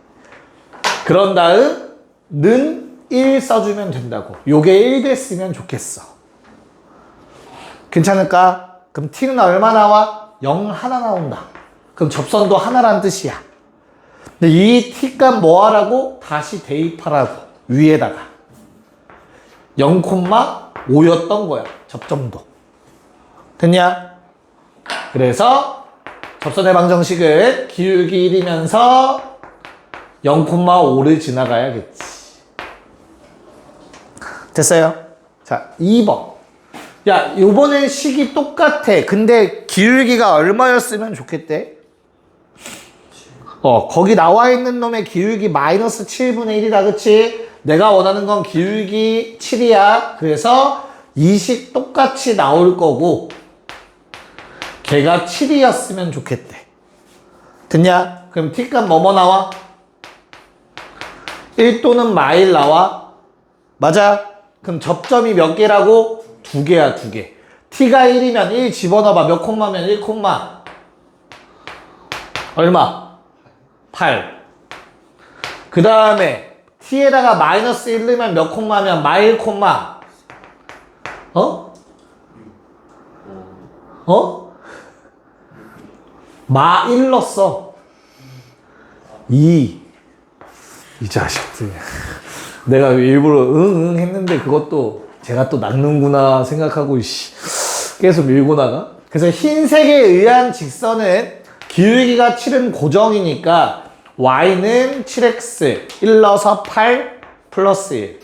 그런 다음 는 1 써주면 된다고. 요게 1 됐으면 좋겠어. 괜찮을까? 그럼 t는 얼마 나와? 0 하나 나온다. 그럼 접선도 하나란 뜻이야. 근데 이 t 값 뭐 하라고? 다시 대입하라고. 위에다가 0,5였던 거야. 접점도. 됐냐? 그래서 접선의 방정식은 기울기 1이면서 0,5를 지나가야겠지. 됐어요? 자, 2번. 야, 요번엔 식이 똑같아. 근데 기울기가 얼마였으면 좋겠대? 거기 나와 있는 놈의 기울기 마이너스 7분의 1이다, 그치? 내가 원하는 건 기울기 7이야. 그래서 이 식 똑같이 나올 거고, 걔가 7이었으면 좋겠대. 됐냐? 그럼 t값 뭐뭐 나와? 1 또는 마일 나와? 맞아? 그럼 접점이 몇 개라고? 2개야, 2개. t가 1이면 1 집어넣어봐. 몇 콤마면 1 콤마? 얼마? 8. 그 다음에 t에다가 마이너스 1 넣으면 몇 콤마면 마 1 콤마? 마 1 넣었어. 2. 이 자식들. 내가 일부러 응 했는데 그것도 제가 또 낚는구나 생각하고 계속 밀고 나가. 그래서 흰색에 의한 직선은 기울기가 7은 고정이니까 y는 7x 1 넣어서 8 플러스 1.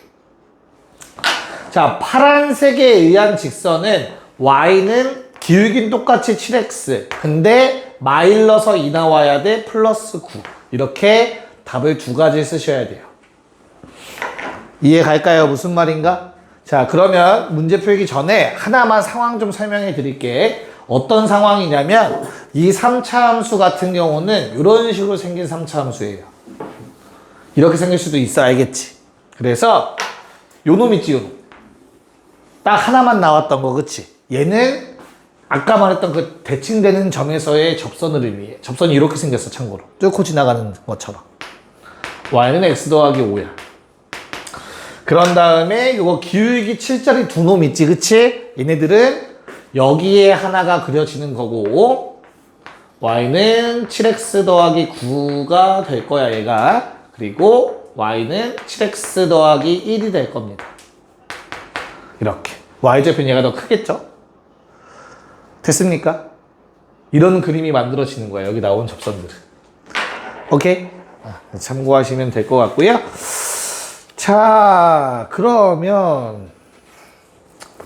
자, 파란색에 의한 직선은 y는 기울기는 똑같이 7x 근데 마일 넣어서 2 나와야 돼 플러스 9. 이렇게 답을 두 가지 쓰셔야 돼요. 이해 갈까요? 무슨 말인가? 자, 그러면 문제 풀기 전에 하나만 상황 좀 설명해 드릴게. 어떤 상황이냐면 이 3차 함수 같은 경우는 이런 식으로 생긴 3차 함수예요. 이렇게 생길 수도 있어, 알겠지? 그래서 요 놈 있지, 요 놈. 딱 하나만 나왔던 거, 그치? 얘는 아까 말했던 그 대칭되는 점에서의 접선을 의미해. 접선이 이렇게 생겼어, 참고로. 뚫고 지나가는 것처럼. y는 x 더하기 5야. 그런 다음에 이거 기울기 7짜리 두 놈 있지, 그치? 얘네들은 여기에 하나가 그려지는 거고 y는 7x 더하기 9가 될 거야, 얘가. 그리고 y는 7x 더하기 1이 될 겁니다. 이렇게. y좌표는 얘가 더 크겠죠? 됐습니까? 이런 그림이 만들어지는 거야, 여기 나온 접선들은. 오케이? 참고하시면 될 것 같고요. 자, 그러면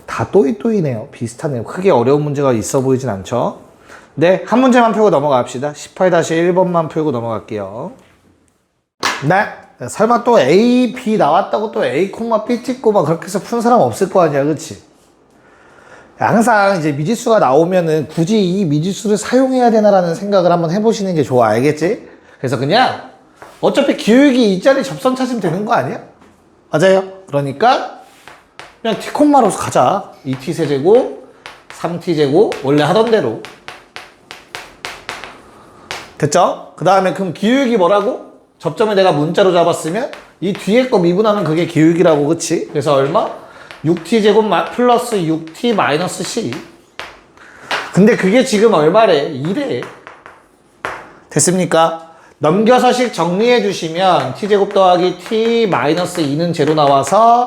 다 또이또이네요. 비슷하네요. 크게 어려운 문제가 있어 보이진 않죠? 네, 한 문제만 풀고 넘어갑시다. 18-1번만 풀고 넘어갈게요. 네, 설마 또 A, B 나왔다고 또 A, B 찍고 막 그렇게 해서 푼 사람 없을 거 아니야, 그치? 항상 이제 미지수가 나오면은 굳이 이 미지수를 사용해야 되나라는 생각을 한번 해보시는 게 좋아, 알겠지? 그래서 그냥 어차피 기울기 2짜리 접선 찾으면 되는 거 아니야? 맞아요. 그러니까 그냥 t콤마로 가자. 2t 세제곱 3t 제곱 원래 하던 대로. 됐죠? 그 다음에 그럼 기울기 뭐라고? 접점을 내가 문자로 잡았으면 이 뒤에 거 미분하면 그게 기울기라고, 그치? 그래서 얼마? 6t 제곱 플러스 6t 마이너스 c. 근데 그게 지금 얼마래? 2래. 됐습니까? 넘겨서 식 정리해 주시면 t제곱 더하기 t 마이너스 2는 제로 나와서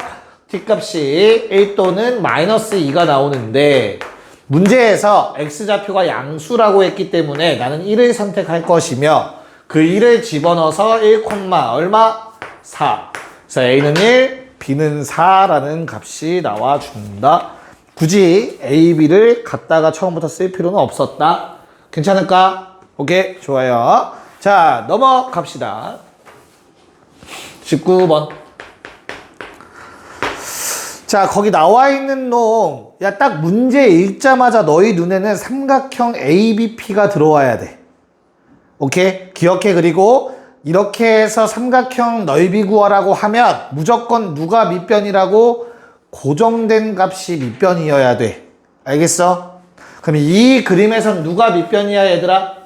t값이 1 또는 마이너스 2가 나오는데 문제에서 x좌표가 양수라고 했기 때문에 나는 1을 선택할 것이며 그 1을 집어넣어서 1, 얼마? 4. 그래서 a는 1, b는 4라는 값이 나와준다. 굳이 a, b를 갖다가 처음부터 쓸 필요는 없었다. 괜찮을까? 오케이, 좋아요. 자, 넘어갑시다. 19번. 자, 거기 나와 있는 놈. 야, 딱 문제 읽자마자 너희 눈에는 삼각형 ABP가 들어와야 돼. 오케이? 기억해. 그리고 이렇게 해서 삼각형 넓이 구하라고 하면 무조건 누가 밑변이라고? 고정된 값이 밑변이어야 돼. 알겠어? 그럼 이 그림에선 누가 밑변이야, 얘들아?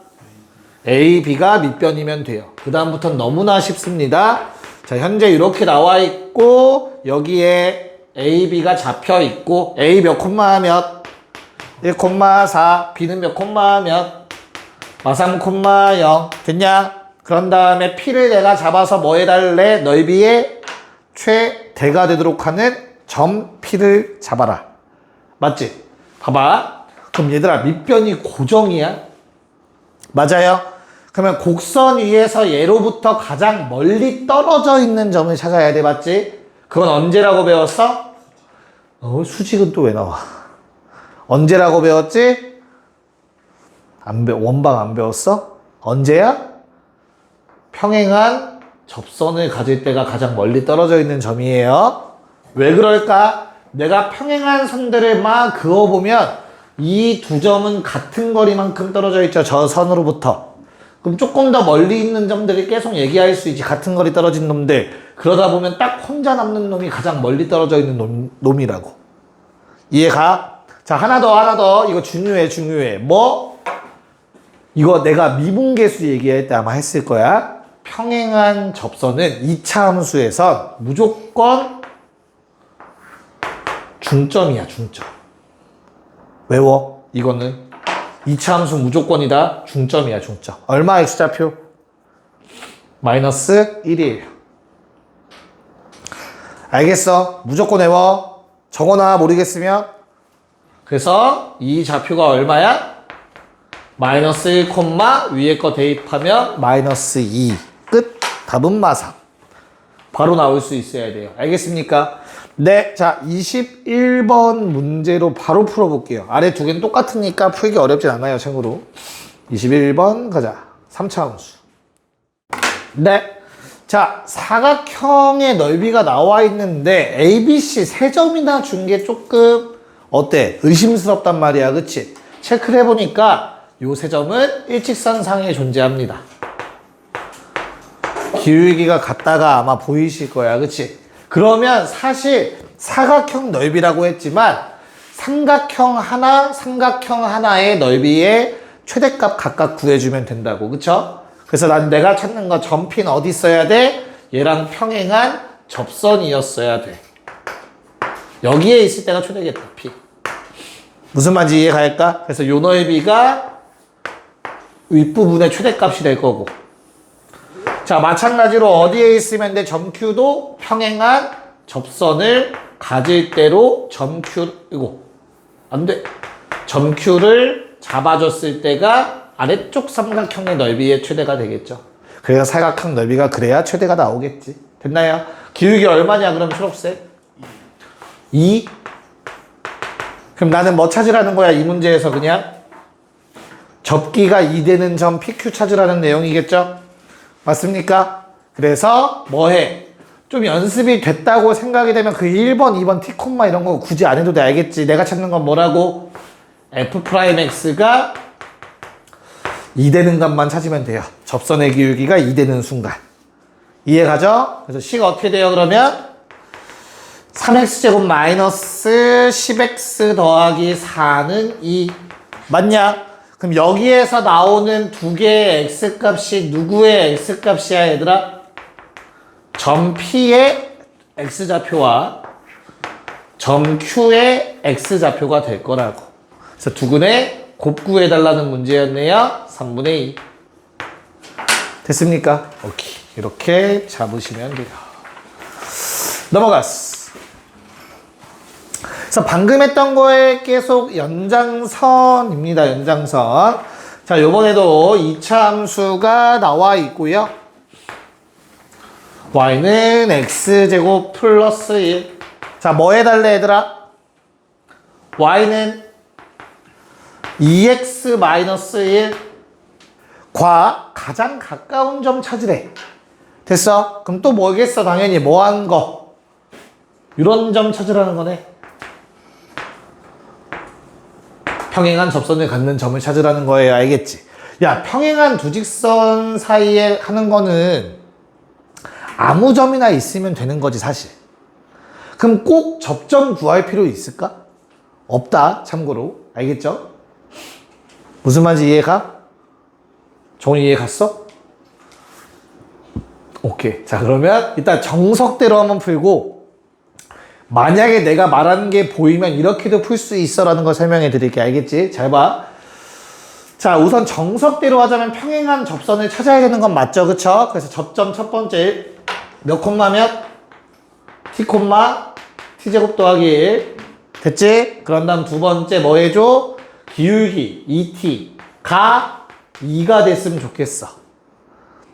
A, B가 밑변이면 돼요. 그 다음부터는 너무나 쉽습니다. 자, 현재 이렇게 나와 있고 여기에 A, B가 잡혀 있고 A 몇 콤마 몇? 1,4. B는 몇 콤마 몇? 3,0. 됐냐? 그런 다음에 P를 내가 잡아서 뭐 해달래? 넓이의 최대가 되도록 하는 점 P를 잡아라. 맞지? 봐봐. 그럼 얘들아, 밑변이 고정이야? 맞아요? 그러면 곡선 위에서 얘로부터 가장 멀리 떨어져 있는 점을 찾아야 돼, 맞지? 그건 언제라고 배웠어? 수직은 또 왜 나와? 언제라고 배웠지? 원방 안 배웠어? 언제야? 평행한 접선을 가질 때가 가장 멀리 떨어져 있는 점이에요. 왜 그럴까? 내가 평행한 선들을 막 그어보면 이 두 점은 같은 거리만큼 떨어져 있죠. 저 선으로부터. 그럼 조금 더 멀리 있는 점들이 계속 얘기할 수 있지. 같은 거리 떨어진 놈들. 그러다 보면 딱 혼자 남는 놈이 가장 멀리 떨어져 있는 놈이라고. 이해가? 자, 하나 더. 이거 중요해. 뭐? 이거 내가 미분계수 얘기할 때 아마 했을 거야. 평행한 접선은 2차 함수에선 무조건 중점이야, 중점. 외워. 이거는 2차 함수 무조건이다. 중점이야, 중점. 얼마 x좌표? 마이너스 1이에요. 알겠어? 무조건 외워. 적어놔, 모르겠으면. 그래서 이 좌표가 얼마야? 마이너스 1, 위에 거 대입하면 마이너스 2. 끝. 답은 마삼. 바로 나올 수 있어야 돼요. 알겠습니까? 네. 자, 21번 문제로 바로 풀어볼게요. 아래 두 개는 똑같으니까 풀기 어렵진 않아요, 참고로. 21번 가자. 3차 함수. 네. 자, 사각형의 넓이가 나와 있는데 ABC 세 점이나 준 게 조금 어때? 의심스럽단 말이야, 그치? 체크를 해보니까 요 세 점은 일직선상에 존재합니다. 기울기가 같다가 아마 보이실 거야, 그치? 그러면 사실 사각형 넓이라고 했지만 삼각형 하나의 넓이의 최대값 각각 구해주면 된다고, 그쵸? 그래서 내가 찾는 거 점핀 어디 있어야 돼? 얘랑 평행한 접선이었어야 돼. 여기에 있을 때가 최대겠다, P. 무슨 말인지 이해 갈까? 그래서 요 넓이가 윗부분의 최대값이 될 거고. 자, 마찬가지로 어디에 있으면 돼? 점 Q도 평행한 접선을 가질 때로 점 Q, 이거 안 돼. 점 Q를 잡아줬을 때가 아래쪽 삼각형의 넓이의 최대가 되겠죠. 그래서 사각형 넓이가 그래야 최대가 나오겠지. 됐나요? 기울기 얼마냐 그럼 초록색? 2. 그럼 나는 뭐 찾으라는 거야 이 문제에서 그냥? 접기가 2 되는 점 PQ 찾으라는 내용이겠죠? 맞습니까? 그래서 뭐 해? 좀 연습이 됐다고 생각이 되면 그 1번, 2번 T, 이런 거 굳이 안 해도 돼. 알겠지? 내가 찾는 건 뭐라고? F'X가 2 되는 값만 찾으면 돼요. 접선의 기울기가 2 되는 순간. 이해가죠? 그래서 C가 어떻게 돼요, 그러면? 3X제곱 마이너스 10X 더하기 4는 2. 맞냐? 그럼 여기에서 나오는 두 개의 X값이 누구의 X값이야, 얘들아? 점 P의 X좌표와 점 Q의 X좌표가 될 거라고. 그래서 두근에 곱구해달라는 문제였네요. 3분의 2. 됐습니까? 오케이. 이렇게 잡으시면 돼요. 넘어갔어. 그래서 방금 했던 거에 계속 연장선입니다. 연장선. 자, 요번에도 2차 함수가 나와 있고요. y는 x제곱 플러스 1. 자, 뭐 해달래, 얘들아? y는 2x 마이너스 1. 과 가장 가까운 점 찾으래. 됐어? 그럼 또 뭐겠어? 당연히 뭐 한 거? 이런 점 찾으라는 거네. 평행한 접선을 갖는 점을 찾으라는 거예요. 알겠지? 야, 평행한 두 직선 사이에 하는 거는 아무 점이나 있으면 되는 거지, 사실. 그럼 꼭 접점 구할 필요 있을까? 없다, 참고로. 알겠죠? 무슨 말인지 이해가? 종이 이해 갔어? 오케이. 자, 그러면 일단 정석대로 한번 풀고, 만약에 내가 말하는 게 보이면 이렇게도 풀 수 있어 라는 걸 설명해 드릴게. 알겠지? 잘 봐. 자, 우선 정석대로 하자면 평행한 접선을 찾아야 되는 건 맞죠? 그쵸? 그래서 접점 첫 번째 몇 콤마면? T, T제곱 더하기 1. 됐지? 그런 다음 두 번째 뭐 해줘? 기울기 2t가 2가 됐으면 좋겠어.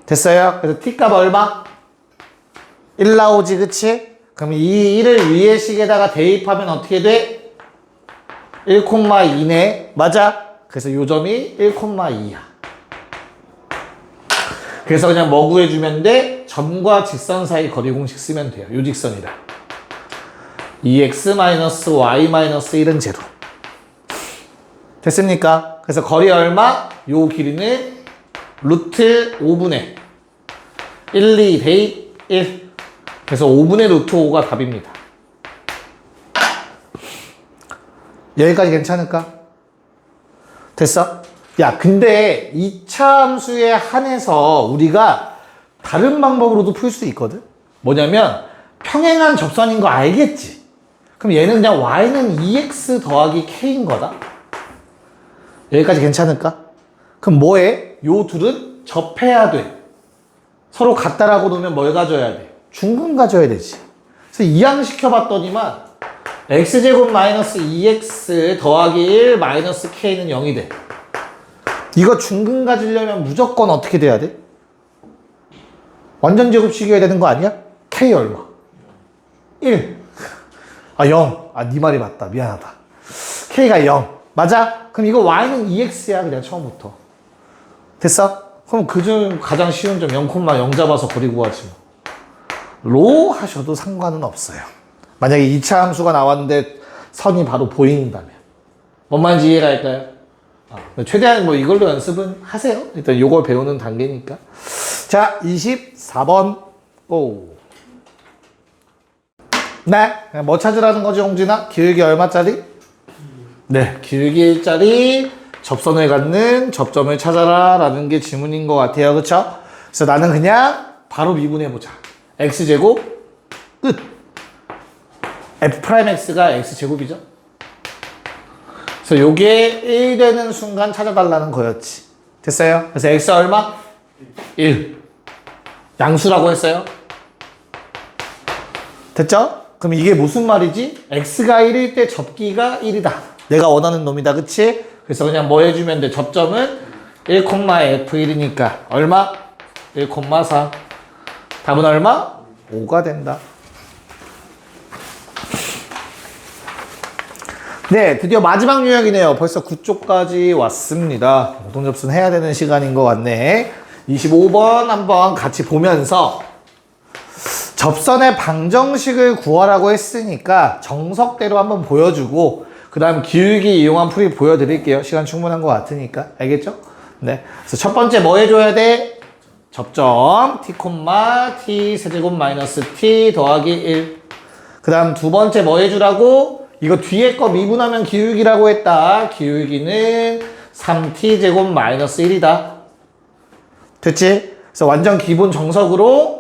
됐어요? 그래서 t값 얼마? 1 나오지, 그치? 그럼 이 1을 위의 식에다가 대입하면 어떻게 돼? 1,2네. 맞아? 그래서 요 점이 1,2야. 그래서 그냥 뭐 구해주면 돼? 점과 직선 사이 거리 공식 쓰면 돼요. 요 직선이다. 2x-y-1은 제로. 됐습니까? 그래서 거리 얼마? 요 길이는 루트 5분의 1, 2 대입 1. 그래서 5분의 루트 5가 답입니다. 여기까지 괜찮을까? 됐어? 야, 근데 2차 함수에 한해서 우리가 다른 방법으로도 풀 수 있거든? 뭐냐면 평행한 접선인 거 알겠지? 그럼 얘는 그냥 y는 2x 더하기 k인 거다? 여기까지 괜찮을까? 그럼 뭐해? 요 둘은 접해야 돼. 서로 같다라고 놓으면 뭘 가져야 돼? 중근 가져야 되지. 그래서 이항시켜봤더니만 x제곱 마이너스 2x 더하기 1 마이너스 k는 0이 돼. 이거 중근 가지려면 무조건 어떻게 돼야 돼? 완전 제곱식이어야 되는 거 아니야? k 얼마? 1. 아, 0. 아, 네 말이 맞다. 미안하다. k가 0. 맞아? 그럼 이거 y는 2x야, 그냥 처음부터. 됐어? 그럼 그중 가장 쉬운 점 0,0 잡아서 거리 구하지 뭐. 로 하셔도 상관은 없어요. 만약에 2차 함수가 나왔는데 선이 바로 보인다면. 뭔 말인지 이해가 할까요? 최대한 뭐 이걸로 연습은 하세요. 일단 요걸 배우는 단계니까. 자, 24번. 오. 네. 뭐 찾으라는 거지, 홍진아? 기울기 얼마짜리? 네. 기울기 1짜리 접선을 갖는 접점을 찾아라 라는 게 질문인 것 같아요. 그쵸? 그래서 나는 그냥 바로 미분해보자. x제곱 끝. f'x가 x제곱이죠. 그래서 요게 1 되는 순간 찾아달라는 거였지. 됐어요? 그래서 x 얼마? 1. 양수라고 했어요. 됐죠? 그럼 이게 무슨 말이지? x가 1일 때 접기가 1이다. 내가 원하는 놈이다. 그치? 그래서 그냥 뭐 해주면 돼? 접점은 1,f1이니까 얼마? 1,4. 답은 얼마? 5가 된다. 네, 드디어 마지막 유형이네요. 벌써 9쪽까지 왔습니다. 공동접순 해야 되는 시간인 것 같네. 25번 한번 같이 보면서 접선의 방정식을 구하라고 했으니까 정석대로 한번 보여주고 그 다음 기울기 이용한 풀이 보여드릴게요. 시간 충분한 것 같으니까. 알겠죠? 네. 그래서 첫 번째 뭐 해줘야 돼? 접점 t, t 세제곱 마이너스 t 더하기 1. 그 다음 두 번째 뭐 해주라고? 이거 뒤에 거 미분하면 기울기라고 했다. 기울기는 3t 제곱 마이너스 1이다. 됐지? 그래서 완전 기본 정석으로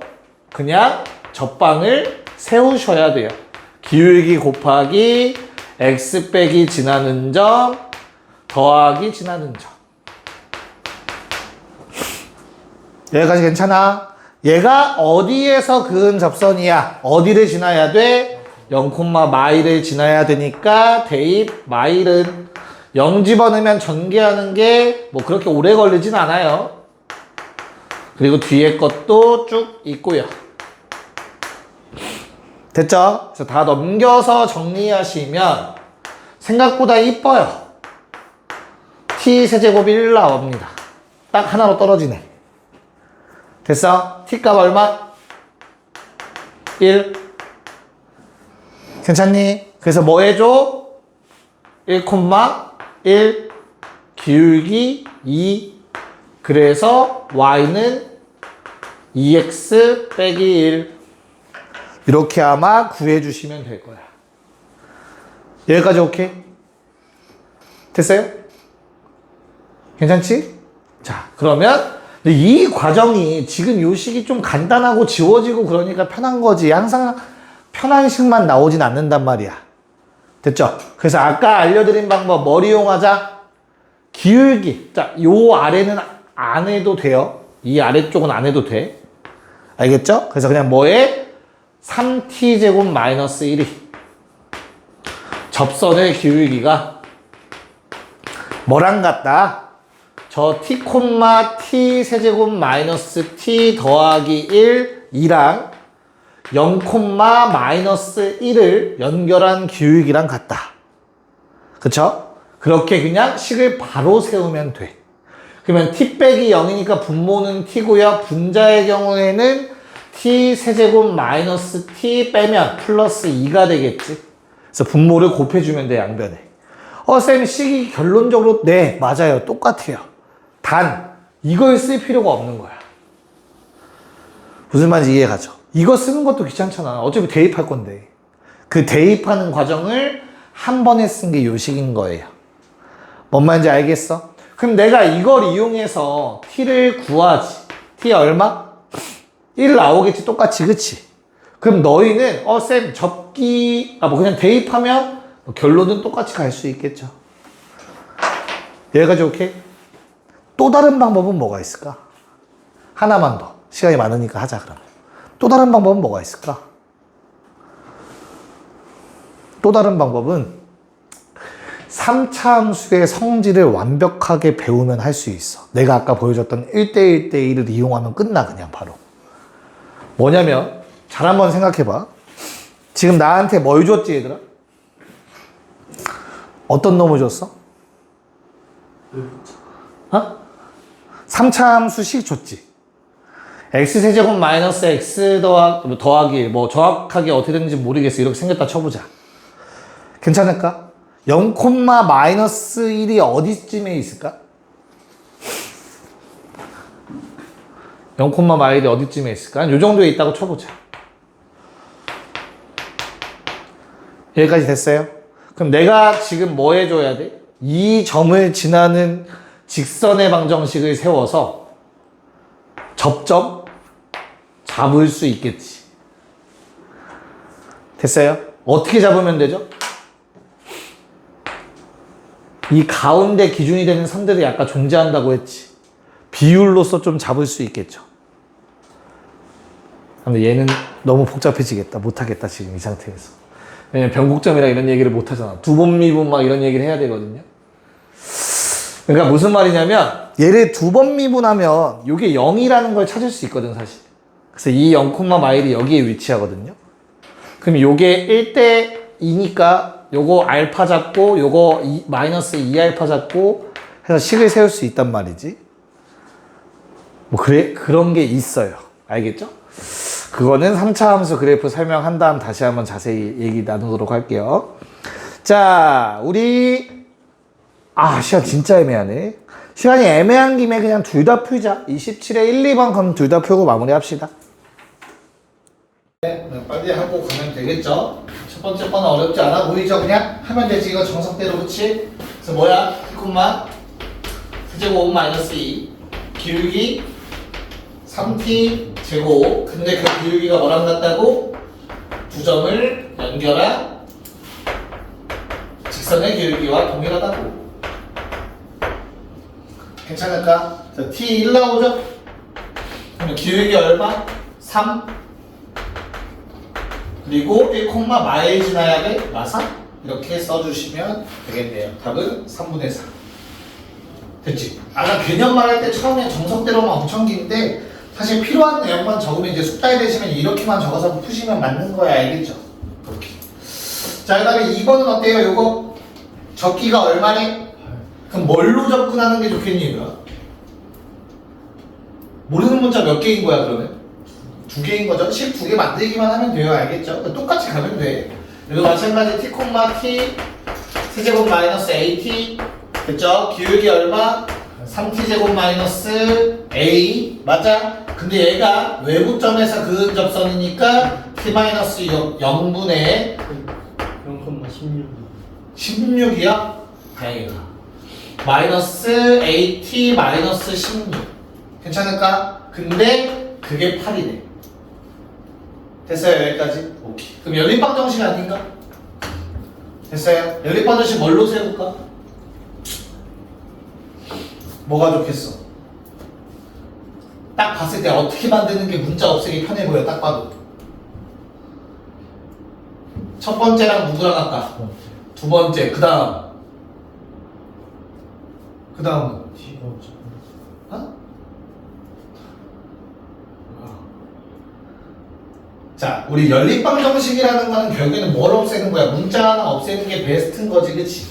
그냥 접방을 세우셔야 돼요. 기울기 곱하기 x 빼기 지나는 점 더하기 지나는 점. 여기까지 괜찮아? 얘가 어디에서 그은 접선이야? 어디를 지나야 돼? 0,마일을 지나야 되니까 대입 마일은 0 집어넣으면 전개하는 게 뭐 그렇게 오래 걸리진 않아요. 그리고 뒤에 것도 쭉 있고요. 됐죠? 그래서 다 넘겨서 정리하시면 생각보다 이뻐요. t 세제곱이 1 나옵니다. 딱 하나로 떨어지네. 됐어? t값 얼마? 1. 괜찮니? 그래서 뭐 해줘? 1,1 기울기 2. 그래서 y는 2x 빼기 1. 이렇게 아마 구해주시면 될 거야. 여기까지 오케이? 됐어요? 괜찮지? 자, 그러면 이 과정이 지금 요 식이 좀 간단하고 지워지고 그러니까 편한 거지. 항상 편한 식만 나오진 않는단 말이야. 됐죠? 그래서 아까 알려드린 방법 뭘 이용하자? 기울기. 자, 요 아래는 안 해도 돼요. 이 아래쪽은 안 해도 돼. 알겠죠? 그래서 그냥 뭐에? 3t 제곱 마이너스 1이 접선의 기울기가 뭐랑 같다? 저 t, t 세제곱 마이너스 t 더하기 1, 2랑 0, 마이너스 1을 연결한 기울기랑 같다. 그쵸? 그렇게 그냥 식을 바로 세우면 돼. 그러면 t 빼기 0이니까 분모는 t고요. 분자의 경우에는 t 세제곱 마이너스 t 빼면 플러스 2가 되겠지. 그래서 분모를 곱해주면 돼, 양변에. 쌤, 식이 결론적으로 네, 맞아요. 똑같아요. 단 이걸 쓸 필요가 없는 거야. 무슨 말인지 이해가죠? 이거 쓰는 것도 귀찮잖아. 어차피 대입할 건데. 그 대입하는 과정을 한 번에 쓴 게 요식인 거예요. 뭔 말인지 알겠어? 그럼 내가 이걸 이용해서 t를 구하지. t 얼마? 1 나오겠지. 똑같이. 그치? 그럼 너희는 쌤 접기 그냥 대입하면 결론은 똑같이 갈 수 있겠죠. 여기까지 오케이? 또 다른 방법은 뭐가 있을까? 하나만 더. 시간이 많으니까 하자 그러면. 또 다른 방법은 뭐가 있을까? 또 다른 방법은 3차 함수의 성질을 완벽하게 배우면 할 수 있어. 내가 아까 보여줬던 1대1대1을 이용하면 끝나 그냥 바로. 뭐냐면 잘 한번 생각해봐. 지금 나한테 뭘 줬지 얘들아? 어떤 놈을 줬어? 3차 함수식 줬지. x세제곱 마이너스 x 더하기 뭐 정확하게 어떻게 되는지 모르겠어. 이렇게 생겼다 쳐보자. 괜찮을까? 0, 마이너스 1이 어디쯤에 있을까? 0, 마이너스 1이 어디쯤에 있을까? 요 정도에 있다고 쳐보자. 여기까지 됐어요? 그럼 내가 지금 뭐 해줘야 돼? 이 점을 지나는 직선의 방정식을 세워서 접점 잡을 수 있겠지. 됐어요? 어떻게 잡으면 되죠? 이 가운데 기준이 되는 선들이 아까 존재한다고 했지. 비율로서 좀 잡을 수 있겠죠. 근데 얘는 너무 복잡해지겠다. 못하겠다, 지금 이 상태에서. 왜냐면 변곡점이라 이런 얘기를 못하잖아. 두 번 미분 막 이런 얘기를 해야 되거든요. 그러니까 무슨 말이냐면 얘를 두 번 미분하면 이게 0이라는 걸 찾을 수 있거든, 사실. 그래서 이 0, 마일이 여기에 위치하거든요. 그럼 요게 1대 2니까 요거 알파 잡고 요거 마이너스 2알파 잡고 해서 식을 세울 수 있단 말이지. 뭐 그런 게 있어요. 알겠죠? 그거는 3차 함수 그래프 설명한 다음 다시 한번 자세히 얘기 나누도록 할게요. 자, 우리 시간 진짜 애매하네. 시간이 애매한 김에 그냥 둘 다 풀자. 27에 1, 2번 그럼 둘 다 풀고 마무리합시다. 네, 빨리 하고 가면 되겠죠? 첫 번째 거는 어렵지 않아 보이죠? 그냥 하면 되지. 이거 정석대로. 그치? 그래서 뭐야? 티콤마 세제곱 마이너스 2 기울기 3t 제곱. 근데 그 기울기가 뭐랑 같다고? 두 점을 연결한 직선의 기울기와 동일하다고. 괜찮을까? 자, t 1 나오죠? 그러면 기울기 얼마? 3 그리고 1, 마일 지나야 돼? 마사? 이렇게 써주시면 되겠네요. 답은 3분의 4. 됐지? 아까 개념 말할 때 처음에 정석대로만 엄청 긴데 사실 필요한 내용만 적으면 이제 숙달이 되시면 이렇게만 적어서 푸시면 맞는 거야. 알겠죠? 이렇게. 자, 그 다음에 2번은 어때요? 요거 접기가 얼마래? 그럼 뭘로 접근하는 게 좋겠니, 얘들아? 모르는 문자 몇 개인 거야, 그러면? 2개인 거죠? 식 2개 만들기만 하면 돼요. 알겠죠? 똑같이 가면 돼. 그리고 마찬가지 t, t 세제곱 마이너스 at 됐죠? 기울기 얼마? 3t 제곱 마이너스 a 맞아? 근데 얘가 외부점에서 그은 접선이니까 t 마이너스 0분의 16이야? 다행이다. 마이너스 at 마이너스 16 괜찮을까? 근데 그게 8이네. 됐어요? 여기까지? 오케이. 그럼 연립방정식 아닌가? 됐어요? 연립방정식 뭘로 세울까? 뭐가 좋겠어? 딱 봤을 때 어떻게 만드는 게 문자 없애기 편해 보여. 딱 봐도. 첫 번째랑 누구랑 할까? 두 번째. 그 다음 그 다음은 T가 어? 자, 우리 연립방 정식이라는 거는 결국에는 뭘 없애는 거야? 문자 하나 없애는 게 베스트인 거지, 그치?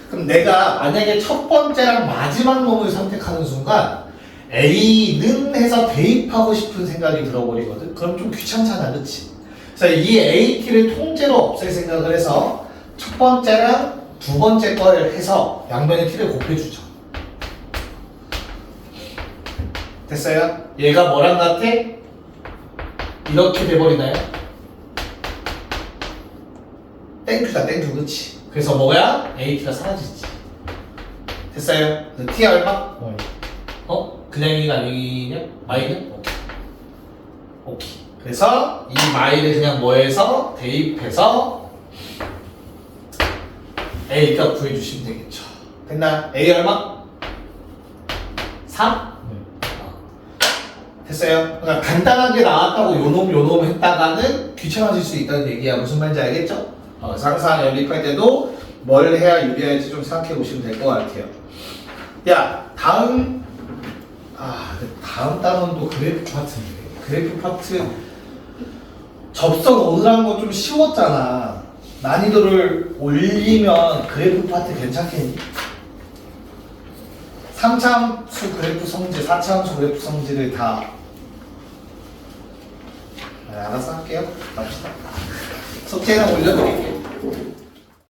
그럼 내가 만약에 첫 번째랑 마지막 놈을 선택하는 순간 A는 해서 대입하고 싶은 생각이 들어버리거든? 그럼 좀 귀찮잖아, 그치? 그래서 이 AT를 통째로 없앨 생각을 해서 첫 번째랑 두 번째 거를 해서 양변의 T를 곱해주죠. 됐어요? 얘가 뭐랑 같아? 이렇게 돼버리나요? 땡큐다 땡큐 그치? 그래서 뭐야? AT가 사라지지. 됐어요? T 얼마? Y. 그냥 2가 아니냐? Y는? 오케이. 그래서 이 Y를 그냥 뭐해서 대입해서 A값 구해주시면 되겠죠. 됐나? A 얼마? 3? 네. 됐어요? 그러니까 간단하게 나왔다고 요놈 했다가는 귀찮아질 수 있다는 얘기야. 무슨 말인지 알겠죠? 상상 연립할 때도 뭘 해야 유리할지 좀 생각해 보시면 될 것 같아요. 야, 다음 단원도 그래프 파트인데. 그래프 파트 접선 오늘한 거 좀 쉬웠잖아. 난이도를 올리면 그래프 파트 괜찮겠니? 3차함수 그래프 성질, 4차함수 그래프 성질을 다 알아서 할게요. 갑시다. 숙제는 올려드릴게요.